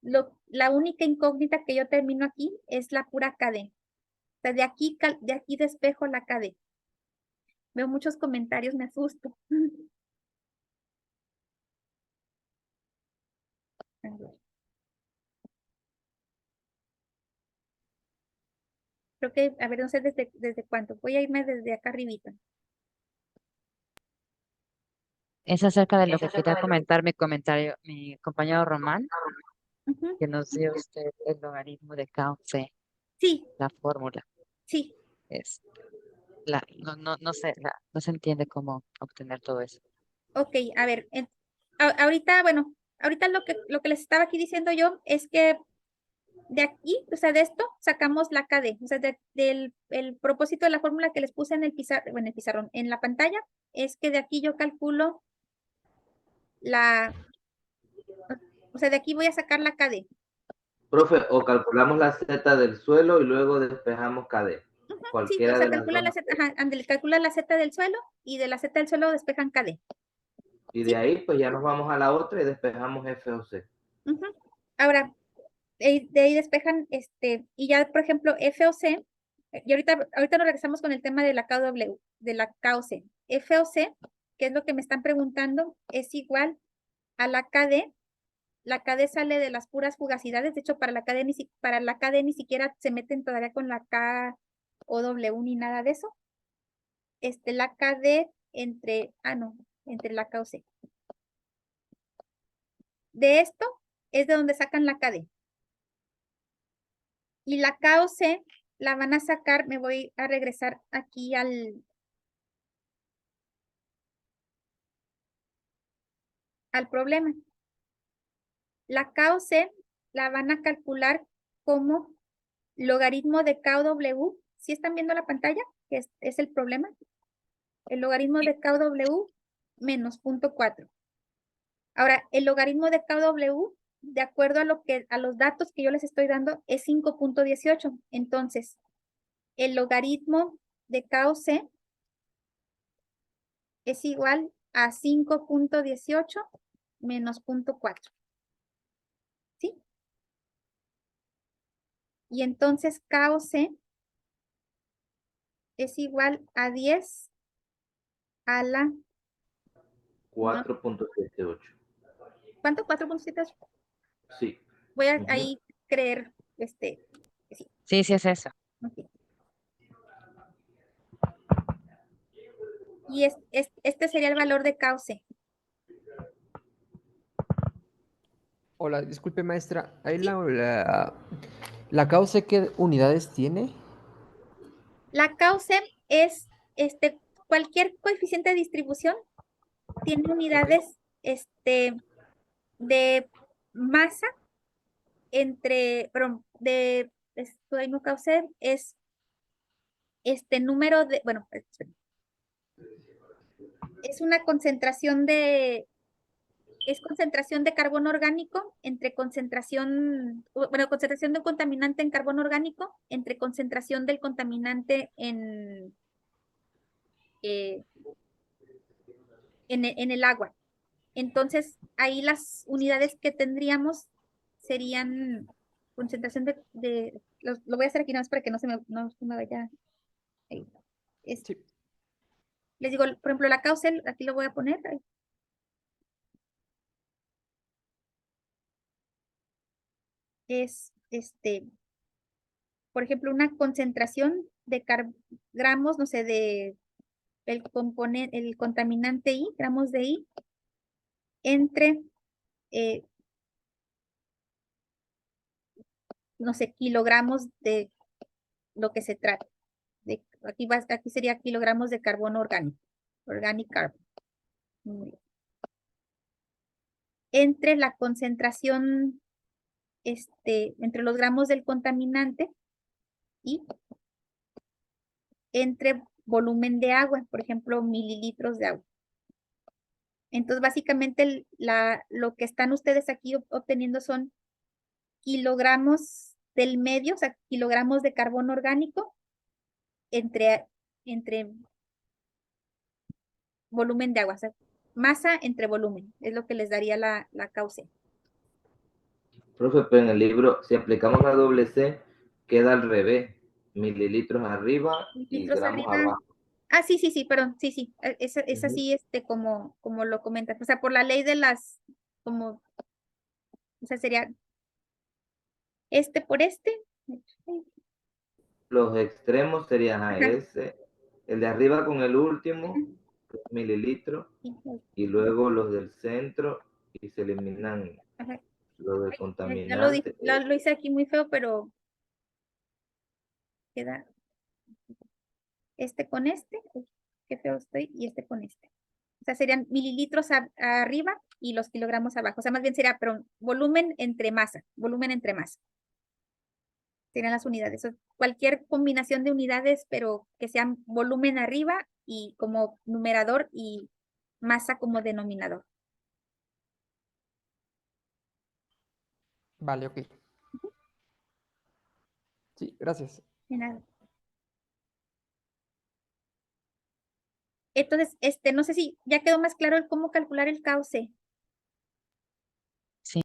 la única incógnita que yo termino aquí es la pura KD. O sea, de aquí despejo la KD. Veo muchos comentarios, me asusto. A ver. Creo que, a ver, no sé desde cuánto. Voy a irme desde acá arribita. Es acerca de lo que quería comentar mi compañero Román, Ujú. que nos dio usted el logaritmo de KC, Sí, la fórmula. sí. Es no se entiende cómo obtener todo eso. Ok, a ver, ahorita, bueno, ahorita lo que les estaba aquí diciendo yo es que de aquí, o sea, de esto sacamos la KD, o sea, del el propósito de la fórmula que les puse en el pizarrón, en la pantalla, es que de aquí yo calculo o sea, de aquí voy a sacar la KD. Profe, o calculamos la Z del suelo y luego despejamos KD. Sí, o Cualquiera sea, de las calcula dos. la Z, ajá, ándale, calcula la Z del suelo y de la Z del suelo despejan KD. Y Sí. de ahí, pues ya nos vamos a la otra y despejamos F o C. Ujú. Ahora, de ahí despejan, y ya, por ejemplo, F o C, y ahorita nos regresamos con el tema de la KW, de la K o C. F o C, que es lo que me están preguntando, es igual a la KD. La KD sale de las puras fugacidades, de hecho, para la KD ni siquiera se meten todavía con la K o W ni nada de eso. La KD entre la K o C. De esto es de donde sacan la KD. Y la K o C la van a sacar, me voy a regresar aquí al problema. La K o C la van a calcular como logaritmo de K o W. ¿Sí están viendo la pantalla? Que es el problema. El logaritmo de K o W menos 0.4. Ahora, el logaritmo de K o W, de acuerdo a los datos que yo les estoy dando, es 5.18. Entonces, el logaritmo de K o C es igual a 5.18 menos 0.4. ¿Sí? Y entonces K o C es igual a 10 a la... 4.78. ¿Cuánto? 4.78. Sí. Voy a ahí creer que sí. Sí, sí es eso. Ok. Y este sería el valor de K o C. Hola, disculpe maestra, ahí la causa, ¿qué unidades tiene? La K o C es cualquier coeficiente de distribución tiene unidades de masa perdón, esto ahí no K o C es número de, bueno, es una concentración es concentración de carbono orgánico entre concentración de un contaminante en carbono orgánico entre concentración del contaminante eh, en el agua. Entonces, ahí las unidades que tendríamos serían concentración lo voy a hacer aquí nada más para que no se me vaya. Ahí. Sí. Les digo, por ejemplo, la caucel, aquí lo voy a poner. Ahí. Es, por ejemplo, una concentración de gramos, no sé, el contaminante I, gramos de I, entre, no sé, kilogramos de lo que se trata. Aquí sería kilogramos de carbono orgánico, organic carbon. Entre la concentración, entre los gramos del contaminante y entre volumen de agua, por ejemplo, mililitros de agua. Entonces, básicamente, lo que están ustedes aquí obteniendo son kilogramos del medio, o sea, kilogramos de carbono orgánico entre volumen de agua, o sea, masa entre volumen, es lo que les daría la causa. Profe, pero en el libro, si aplicamos la doble C, queda al revés. Mililitros arriba y Mililitros gramos arriba. abajo. Ah, sí, perdón, sí. Esa Ujú. sí, como lo comentas. O sea, por la ley de las, o sea, sería por este. Los extremos serían a Ajá. ese, el de arriba con el último, mililitros, y luego los del centro, y se eliminan Ajá. los de Ya contaminante. lo hice aquí muy feo, pero queda con este. Uy, qué feo estoy, y con este. O sea, serían mililitros arriba y los kilogramos abajo. O sea, más bien sería, pero volumen entre masa. Serían las unidades. Cualquier combinación de unidades, pero que sean volumen arriba y como numerador y masa como denominador. Vale, ok. Sí, gracias. De nada. Entonces, no sé si ya quedó más claro el cómo calcular el KOC. Sí.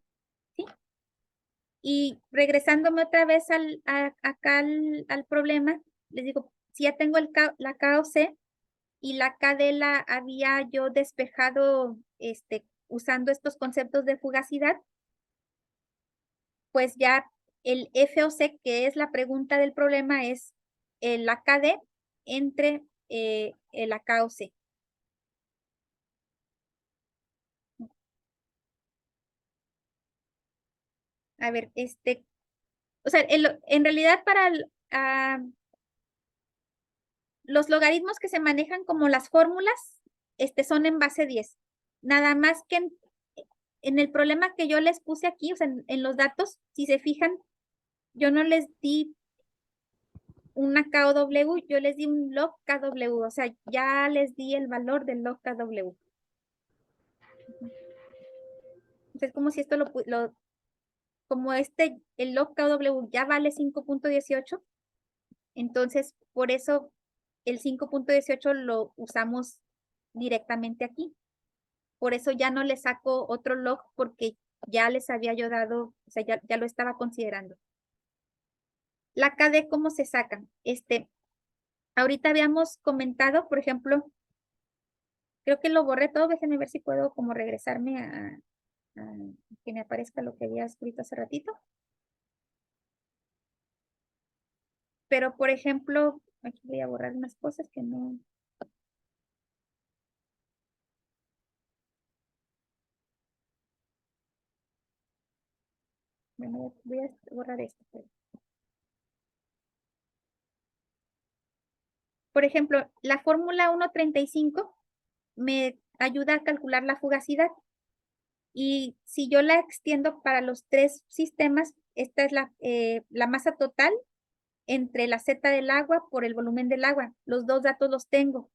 ¿Sí? Y regresándome otra vez acá al problema, les digo, si ya tengo la KOC y la KD la había yo despejado usando estos conceptos de fugacidad, pues ya el FOC, que es la pregunta del problema, es la KD entre la KOC. A ver, o sea, en realidad los logaritmos que se manejan como las fórmulas, son en base 10. Nada más que en el problema que yo les puse aquí, o sea, en los datos, si se fijan, yo no les di una KW, yo les di un log KW, o sea, ya les di el valor del log KW. Entonces, como si esto como el log KW ya vale 5.18, entonces por eso el 5.18 lo usamos directamente aquí. Por eso ya no le saco otro log porque ya les había yo dado, o sea, ya lo estaba considerando. La KD, ¿cómo se saca? Ahorita habíamos comentado, por ejemplo, creo que lo borré todo, déjenme ver si puedo como regresarme a que me aparezca lo que había escrito hace ratito. Pero, por ejemplo, aquí voy a borrar unas cosas que no. Bueno, voy a borrar esto. Por ejemplo, la fórmula 1.35 me ayuda a calcular la fugacidad. Y si yo la extiendo para los tres sistemas, esta es la masa total entre la Z del agua por el volumen del agua. Los dos datos los tengo.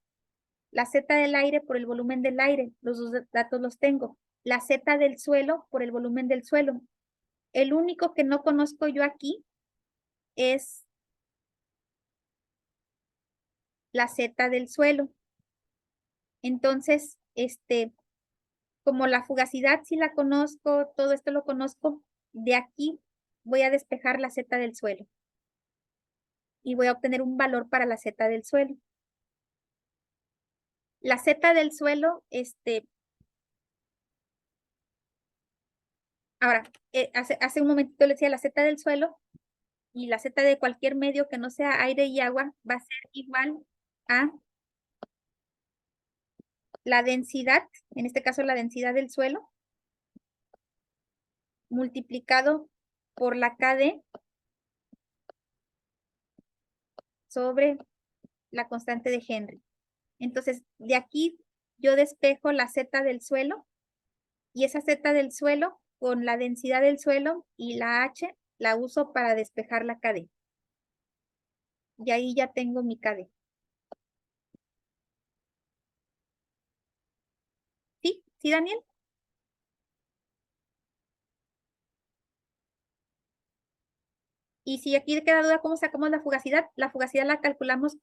La Z del aire por el volumen del aire. Los dos datos los tengo. La Z del suelo por el volumen del suelo. El único que no conozco yo aquí es la Z del suelo. Entonces, como la fugacidad sí la conozco, todo esto lo conozco, de aquí voy a despejar la Z del suelo. Y voy a obtener un valor para la Z del suelo. La Z del suelo, ahora, hace un momentito le decía la Z del suelo y la Z de cualquier medio que no sea aire y agua va a ser igual a la densidad, en este caso la densidad del suelo, multiplicado por la KD sobre la constante de Henry. Entonces, de aquí yo despejo la Z del suelo y esa Z del suelo con la densidad del suelo y la H la uso para despejar la KD. Y ahí ya tengo mi KD. ¿Sí? ¿Sí, Daniel? Y si aquí queda duda cómo sacamos la fugacidad la calculamos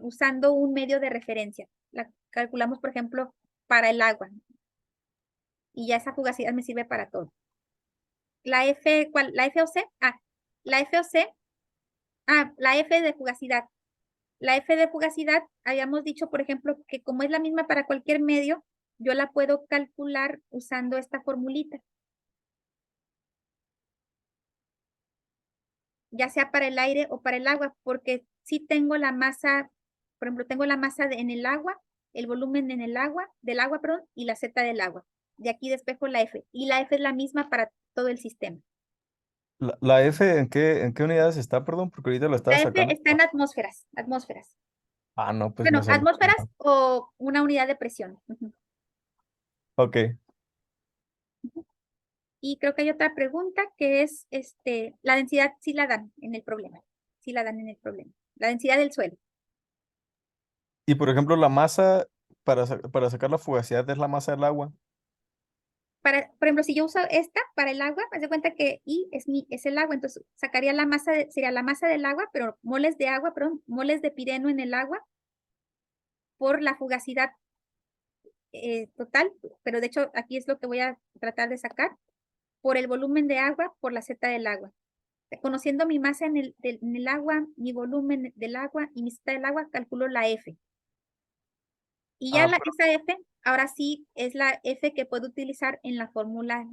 usando un medio de referencia. La calculamos, por ejemplo, para el agua. Y ya esa fugacidad me sirve para todo. La F, ¿cuál? ¿La F o C? La F o C. La F de fugacidad. La F de fugacidad, habíamos dicho, por ejemplo, que como es la misma para cualquier medio, yo la puedo calcular usando esta formulita. Ya sea para el aire o para el agua, porque sí tengo la masa, por ejemplo, tengo la masa en el agua, el volumen en el agua, del agua, perdón, y la Z del agua. De aquí despejo la F, y la F es la misma para todo el sistema. La F, ¿en qué unidades está, perdón? Porque ahorita la estaba La F sacando. está en atmósferas, atmósferas. No, pues Bueno, me salió. atmósferas o una unidad de presión. Ujú. Ok, Y creo que hay otra pregunta que es, la densidad sí la dan en el problema. Sí la dan en el problema. La densidad del suelo. y por ejemplo, la masa para sacar la fugacidad es la masa del agua. Por ejemplo, si yo uso esta para el agua, haz de cuenta que I es el agua, entonces sacaría la masa, sería la masa del agua, pero moles de agua, perdón, moles de pireno en el agua por la fugacidad total, pero de hecho aquí es lo que voy a tratar de sacar, por el volumen de agua, por la Z del agua. Conociendo mi masa en el agua, mi volumen del agua y mi Z del agua, calculo la F. Y ya esa F, ahora sí es la F que puedo utilizar en la fórmula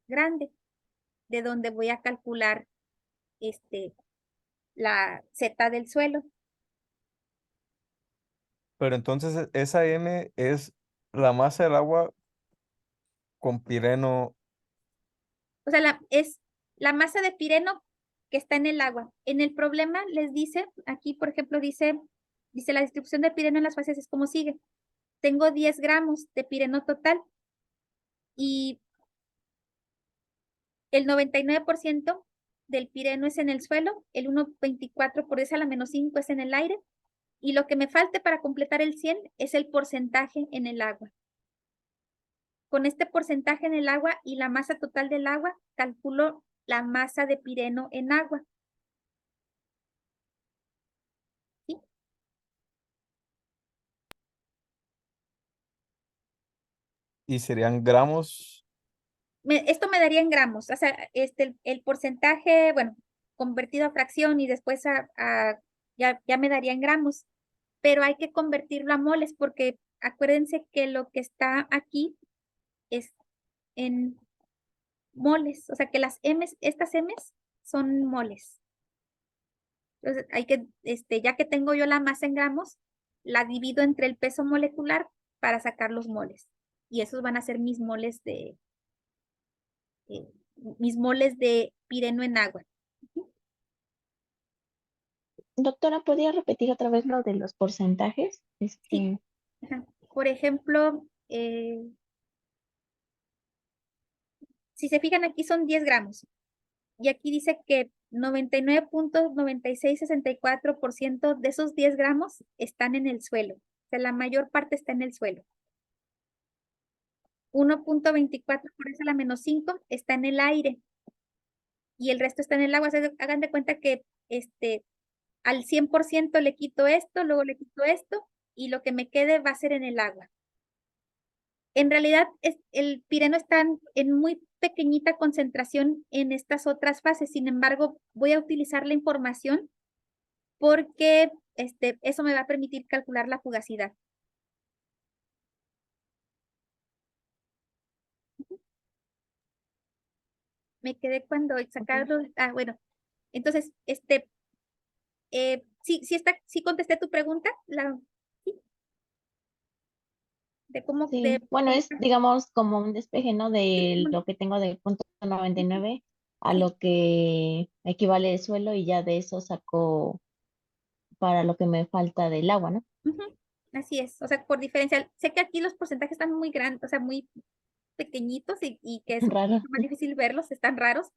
grande, de donde voy a calcular la Z del suelo. Pero entonces esa M es la masa del agua con pireno. O sea, es la masa de pireno que está en el agua. En el problema les dice, aquí por ejemplo dice la distribución de pireno en las fases es como sigue. Tengo 10 gramos de pireno total y el 99% del pireno es en el suelo, el 1,24 por 10 a la menos 5 es en el aire, y lo que me falte para completar el 100 es el porcentaje en el agua. Con este porcentaje en el agua y la masa total del agua, calculo la masa de pireno en agua. ¿Sí? Y serían gramos. Esto me daría en gramos, o sea, el porcentaje, bueno, convertido a fracción y después ya me daría en gramos, pero hay que convertirlo a moles porque acuérdense que lo que está aquí es en moles, o sea que estas M's son moles. Entonces hay que, ya que tengo yo la masa en gramos, la divido entre el peso molecular para sacar los moles. Y esos van a ser mis moles de pireno en agua. Doctora, ¿podría repetir otra vez lo de los porcentajes? Sí. Ajá. Por ejemplo, si se fijan aquí son 10 gramos. Y aquí dice que 99,9664% de esos 10 gramos están en el suelo. O sea, la mayor parte está en el suelo. 1,24 por eso la menos 5 está en el aire. Y el resto está en el agua. O sea, hagan de cuenta que al 100% le quito esto, luego le quito esto, y lo que me quede va a ser en el agua. En realidad, el pireno está en muy pequeñita concentración en estas otras fases. Sin embargo, voy a utilizar la información porque eso me va a permitir calcular la fugacidad. Me quedé cuando sacaron. Bueno. Entonces, sí contesté tu pregunta. ¿Sí? De cómo. Sí, bueno, es digamos como un despeje, ¿no? De lo que tengo del punto 99 a lo que equivale el suelo y ya de eso saco para lo que me falta del agua, ¿no? Así es, o sea, por diferencia, sé que aquí los porcentajes están muy grandes, o sea, muy pequeñitos y que es Raro. más difícil verlos, están raros,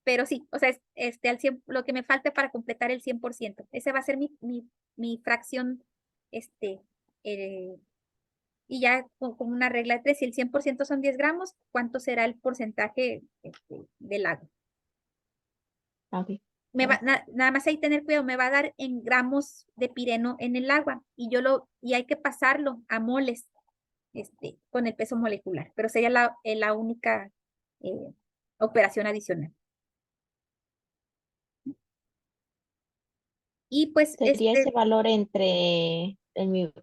pero sí, o sea, al 100, lo que me falte para completar el 100%. Ese va a ser mi fracción, eh, y ya con una regla de 3, si el 100% son 10 gramos, ¿cuánto será el porcentaje del agua? Ok. Nada más hay que tener cuidado, me va a dar en gramos de pireno en el agua y hay que pasarlo a moles con el peso molecular, pero sería la única operación adicional. Y pues, Sería ese valor entre,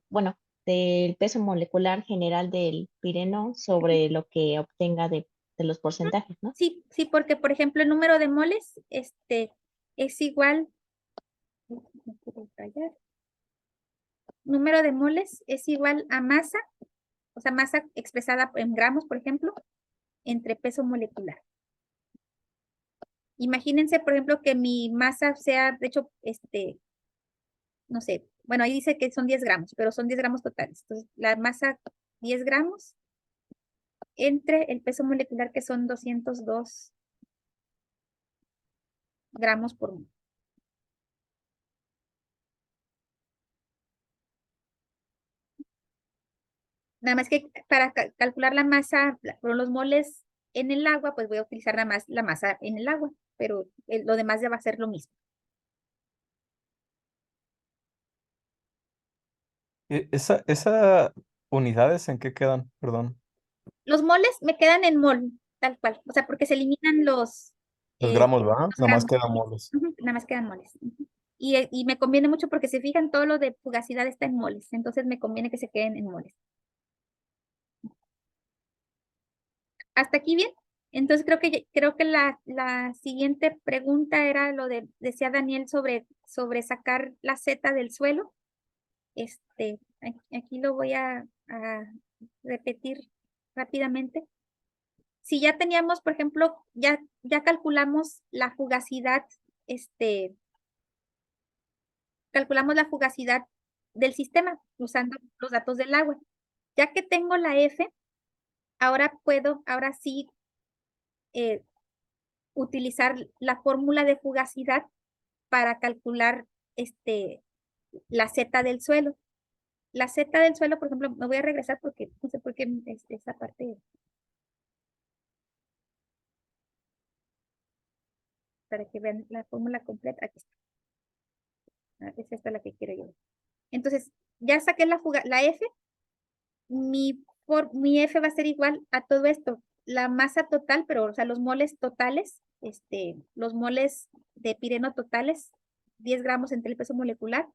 bueno, del peso molecular general del pireno sobre lo que obtenga de los porcentajes, ¿no? sí, sí, porque por ejemplo el número de moles, es igual, número de moles es igual a masa, o sea, masa expresada en gramos, por ejemplo, entre peso molecular. Imagínense, por ejemplo, que mi masa sea, de hecho, no sé, bueno, ahí dice que son 10 gramos, pero son 10 gramos totales. Entonces, la masa 10 gramos entre el peso molecular que son 202 gramos por mol. Nada más que para calcular la masa por los moles en el agua, pues voy a utilizar nada más la masa en el agua, pero lo demás ya va a ser lo mismo. Esa unidades en qué quedan, perdón. Los moles me quedan en mol, tal cual, o sea, porque se eliminan Los eh, gramos, ¿verdad? los Nada más gramos. quedan moles. Ujú, nada más quedan moles. Ujú. Y me conviene mucho porque se fijan, todo lo de fugacidad está en moles, entonces me conviene que se queden en moles. ¿Hasta aquí bien? Entonces creo que la siguiente pregunta era decía Daniel sobre sacar la Z del suelo. Aquí lo voy a repetir rápidamente. Si ya teníamos, por ejemplo, ya calculamos la fugacidad, calculamos la fugacidad del sistema usando los datos del agua. Ya que tengo la F, ahora sí, utilizar la fórmula de fugacidad para calcular la Z del suelo. La Z del suelo, por ejemplo, me voy a regresar porque no sé por qué esa parte, para que vean la fórmula completa. Aquí está. Es esta la que quiero yo. Entonces, ya saqué la F, mi F va a ser igual a todo esto. La masa total, pero, o sea, los moles totales, los moles de pireno totales, 10 gramos entre el peso molecular,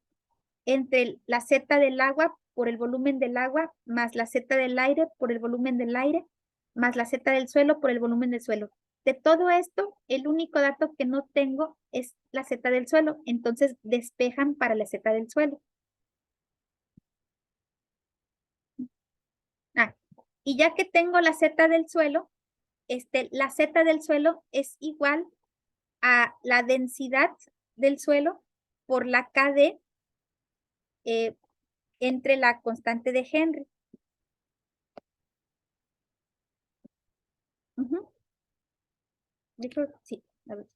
entre la Z del agua por el volumen del agua, más la Z del aire por el volumen del aire, más la Z del suelo por el volumen del suelo. De todo esto, el único dato que no tengo es la Z del suelo, entonces despejan para la Z del suelo. Y ya que tengo la Z del suelo, la Z del suelo es igual a la densidad del suelo por la KD entre la constante de Henry. Ujú. Sí, a ver.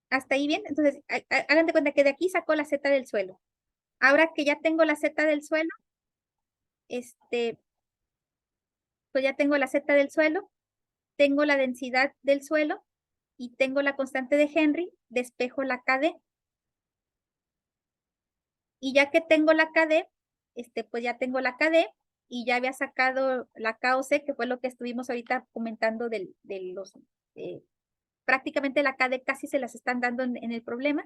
Hasta ahí bien, entonces hagan de cuenta que de aquí sacó la Z del suelo. Ahora que ya tengo la Z del suelo, pues ya tengo la Z del suelo, tengo la densidad del suelo y tengo la constante de Henry, despejo la KD. Y ya que tengo la KD, pues ya tengo la KD y ya había sacado la KOC, que fue lo que estuvimos ahorita comentando de los, prácticamente la KD casi se las están dando en el problema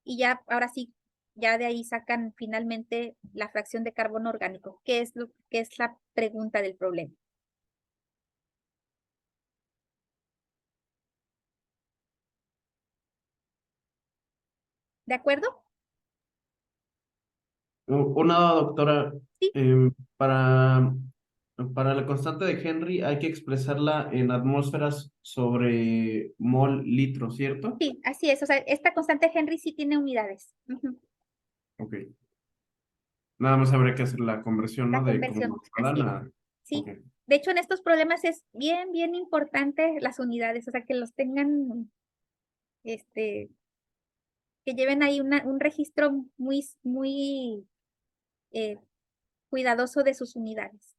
y ya, ahora sí, ya de ahí sacan finalmente la fracción de carbono orgánico, que es la pregunta del problema. ¿De acuerdo? Una doctora, Sí. para la constante de Henry hay que expresarla en atmósferas sobre mol litro, ¿cierto? Sí, así es. O sea, esta constante Henry sí tiene unidades. Ujú. Ok. Nada más habría que hacer la conversión, La ¿no? De conversión, como así es. a... Sí. Ok. De hecho, en estos problemas es bien, bien importante las unidades, o sea, que los tengan, que lleven ahí un registro muy, muy eh, cuidadoso de sus unidades.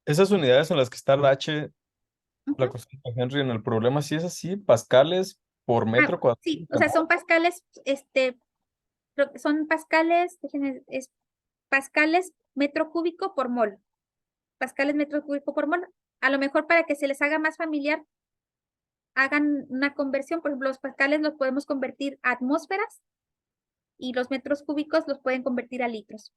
Esas unidades en las que está el H, la Ujú. constante de Henry en el problema, sí es así, pascales por metro cuadrado. Sí, o sea, son pascales, son pascales, déjenme, es pascales metro cúbico por mol. Pascales metro cúbico por mol. A lo mejor para que se les haga más familiar, hagan una conversión. Por ejemplo, los pascales los podemos convertir a atmósferas y los metros cúbicos los pueden convertir a litros.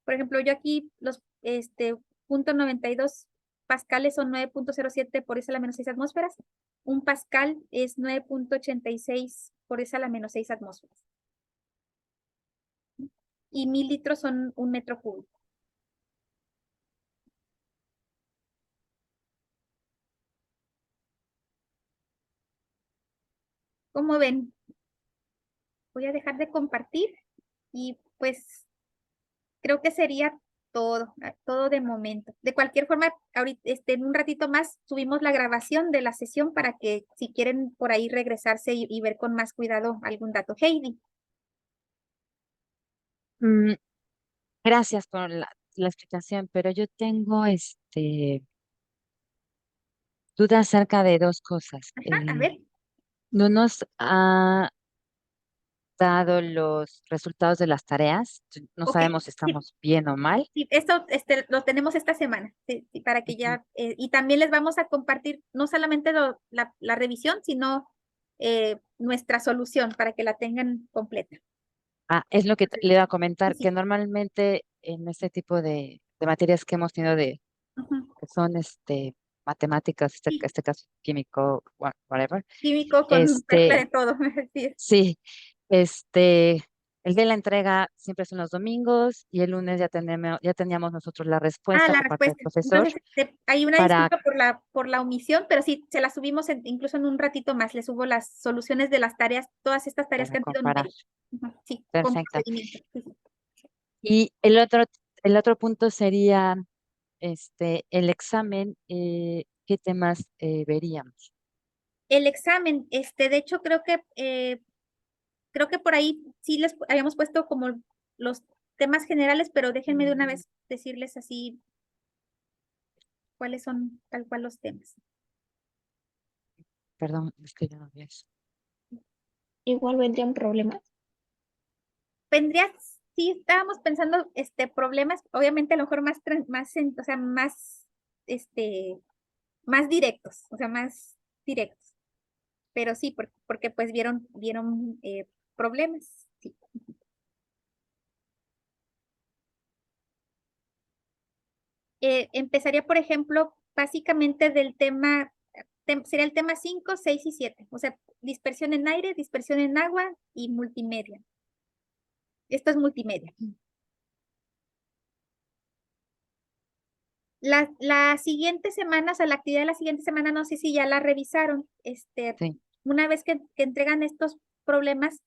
Por ejemplo, yo aquí los .92 pascales son 9.07 por esa a la menos 6 atmósferas. Un pascal es 9.86 por esa a la menos 6 atmósferas. Y 1000 litros son un metro cúbico. ¿Cómo ven? Voy a dejar de compartir y pues creo que sería todo de momento. De cualquier forma, ahorita, en un ratito más subimos la grabación de la sesión para que si quieren por ahí regresarse y ver con más cuidado algún dato. Heidi. Mm, Gracias por la explicación, pero yo tengo duda acerca de dos cosas. Ajá, a ver. No nos ha dado los resultados de las tareas, no Ok, sabemos si sí, estamos bien o mal. sí, esto lo tenemos esta semana, sí, sí, para que ya, y también les vamos a compartir no solamente la revisión, sino nuestra solución para que la tengan completa. Es lo que le iba a comentar, Sí, que normalmente en este tipo de materias que hemos tenido ujú. que son matemáticas, Sí, este caso químico, whatever, químico con mezcla de todo. Sí. sí, el de la entrega siempre son los domingos y el lunes ya teníamos nosotros la Ah, respuesta la por parte del respuesta. profesor Entonces, hay una para, disculpa por la omisión, pero sí, se la subimos incluso en un ratito más. Le subo las soluciones de las tareas, todas estas tareas que para han sido comparar. numéricas. Ujú, sí, con Perfecto. procedimiento. Sí, sí. Y el otro punto sería el examen, ¿qué temas veríamos? El examen, de hecho, creo que por ahí sí les habíamos puesto como los temas generales, pero déjenme de una vez decirles así cuáles son tal cual los temas. Perdón, es que yo no vi eso. Igual vendrían problemas. Vendría, sí, estábamos pensando problemas, obviamente a lo mejor o sea, más directos, o sea, más directos. Pero sí, porque pues vieron problemas. Sí. Empezaría, por ejemplo, básicamente del tema, sería el tema 5, 6 y 7. O sea, dispersión en aire, dispersión en agua y multimedia. Esto es multimedia. La siguiente semana, o sea, la actividad de la siguiente semana, no sé si ya la revisaron. Sí. Una vez que entregan estos problemas,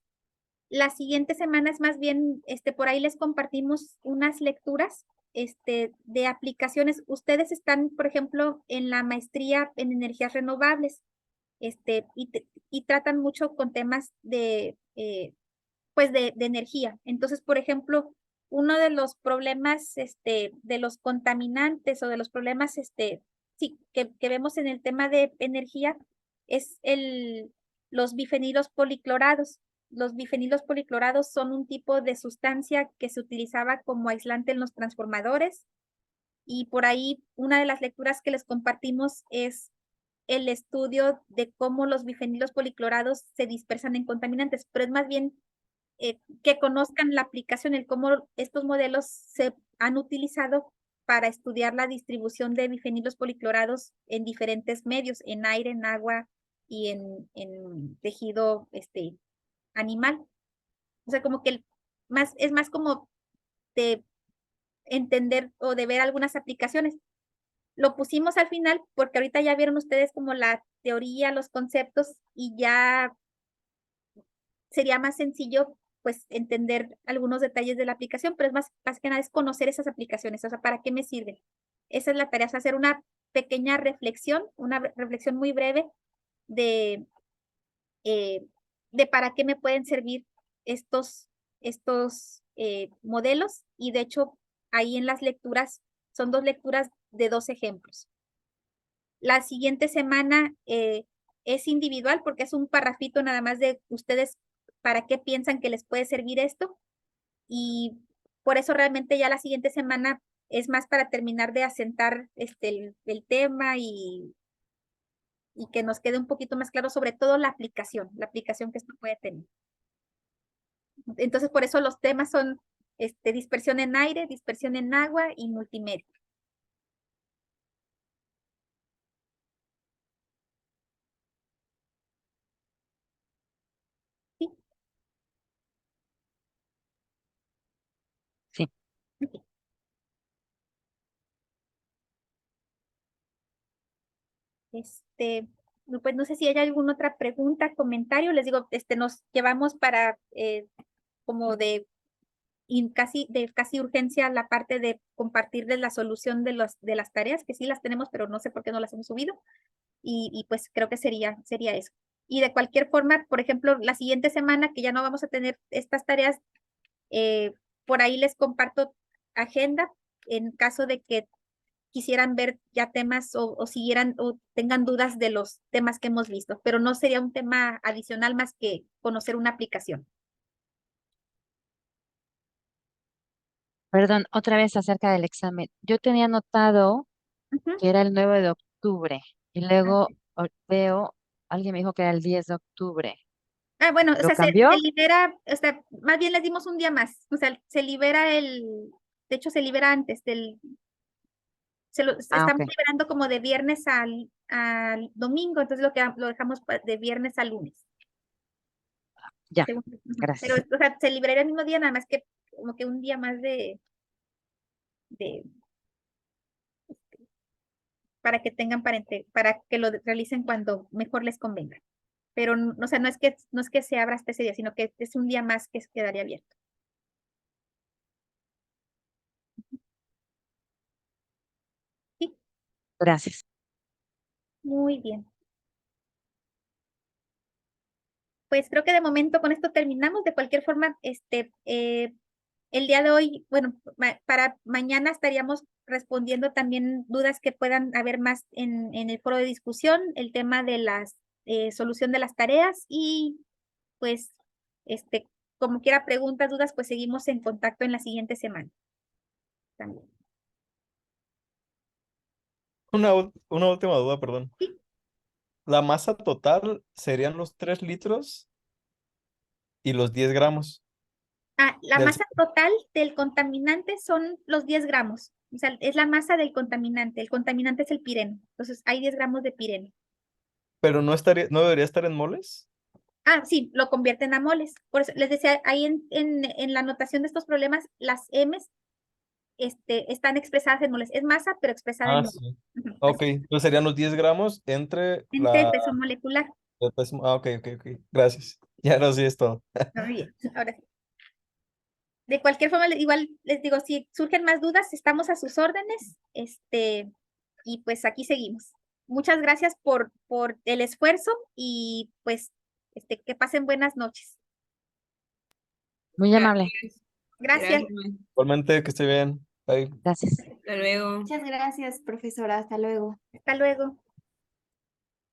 la siguiente semana es más bien, por ahí les compartimos unas lecturas, de aplicaciones. Ustedes están, por ejemplo, en la maestría en energías renovables, y tratan mucho con temas pues de energía. Entonces, por ejemplo, uno de los problemas, de los contaminantes o de los problemas, sí, que vemos en el tema de energía es los bifenilos policlorados. Los bifenilos policlorados son un tipo de sustancia que se utilizaba como aislante en los transformadores y por ahí una de las lecturas que les compartimos es el estudio de cómo los bifenilos policlorados se dispersan en contaminantes, pero es más bien que conozcan la aplicación, el cómo estos modelos se han utilizado para estudiar la distribución de bifenilos policlorados en diferentes medios, en aire, en agua y en tejido animal. O sea, como que es más como de entender o de ver algunas aplicaciones. Lo pusimos al final porque ahorita ya vieron ustedes como la teoría, los conceptos y ya sería más sencillo pues entender algunos detalles de la aplicación, pero es más que nada es conocer esas aplicaciones, o sea, ¿para qué me sirven? Esa es la tarea, o sea, hacer una pequeña reflexión, una reflexión muy breve de, eh, de para qué me pueden servir estos modelos y de hecho ahí en las lecturas son 2 lecturas de 2 ejemplos. La siguiente semana es individual porque es un parrafito nada más de ustedes para qué piensan que les puede servir esto. Y por eso realmente ya la siguiente semana es más para terminar de asentar el tema y y que nos quede un poquito más claro sobre todo la aplicación que esto puede tener. Entonces, por eso los temas son dispersión en aire, dispersión en agua y multimedia. ¿Sí? Sí. Ok. Pues no sé si hay alguna otra pregunta, comentario. Les digo, nos llevamos para como de casi urgencia la parte de compartirles la solución de las tareas, que sí las tenemos, pero no sé por qué no las hemos subido. Y pues creo que sería eso. Y de cualquier forma, por ejemplo, la siguiente semana que ya no vamos a tener estas tareas, por ahí les comparto agenda en caso de que quisieran ver ya temas o siguieran o tengan dudas de los temas que hemos visto, pero no sería un tema adicional más que conocer una aplicación. Perdón, otra vez acerca del examen. Yo tenía notado Ujú. que era el 9 de octubre y luego veo, alguien me dijo que era el 10 de octubre. Ah, bueno, o ¿Lo sea, se cambió? libera, o sea, más bien les dimos un día más, o sea, se libera de hecho se libera antes Ah, estamos ok. liberando como de viernes al domingo, entonces lo dejamos de viernes a lunes. Ya, Ujú. Pero, gracias. o sea, se liberaría el mismo día, nada más que como que un día más de para que tengan para que lo realicen cuando mejor les convenga. Pero, o sea, no es que se abra hasta ese día, sino que es un día más que quedaría abierto. Sí, Gracias. muy bien. Pues creo que de momento con esto terminamos. De cualquier forma, el día de hoy, bueno, para mañana estaríamos respondiendo también dudas que puedan haber más en el foro de discusión, el tema de la solución de las tareas y pues, como quiera preguntas, dudas, pues seguimos en contacto en la siguiente semana también. Una última duda, perdón. Sí. ¿La masa total serían los 3 litros y los 10 gramos La del... masa total del contaminante son los 10 gramos. O sea, es la masa del contaminante. El contaminante es el pireno. Entonces, hay 10 gramos de pireno. Pero no debería estar en moles? Ah, sí, lo convierten a moles. Por eso les decía, ahí en la anotación de estos problemas, las M's están expresadas en moles. Es masa, pero expresada en Ah, moles. sí. Ujú, Ok, así. entonces serían los 10 gramos entre Entre el peso molecular. el peso. Ah, ok, ok, ok. Gracias. Ya no sé esto. Muy bien, ahora sí. De cualquier forma, igual les digo, si surgen más dudas, estamos a sus órdenes, y pues aquí seguimos. Muchas gracias por el esfuerzo y pues que pasen buenas noches. Muy amable. Gracias. Gracias. Gracias. Igualmente, que esté bien. Bye. Gracias. Hasta luego. Muchas gracias, profesora. Hasta luego. Hasta luego.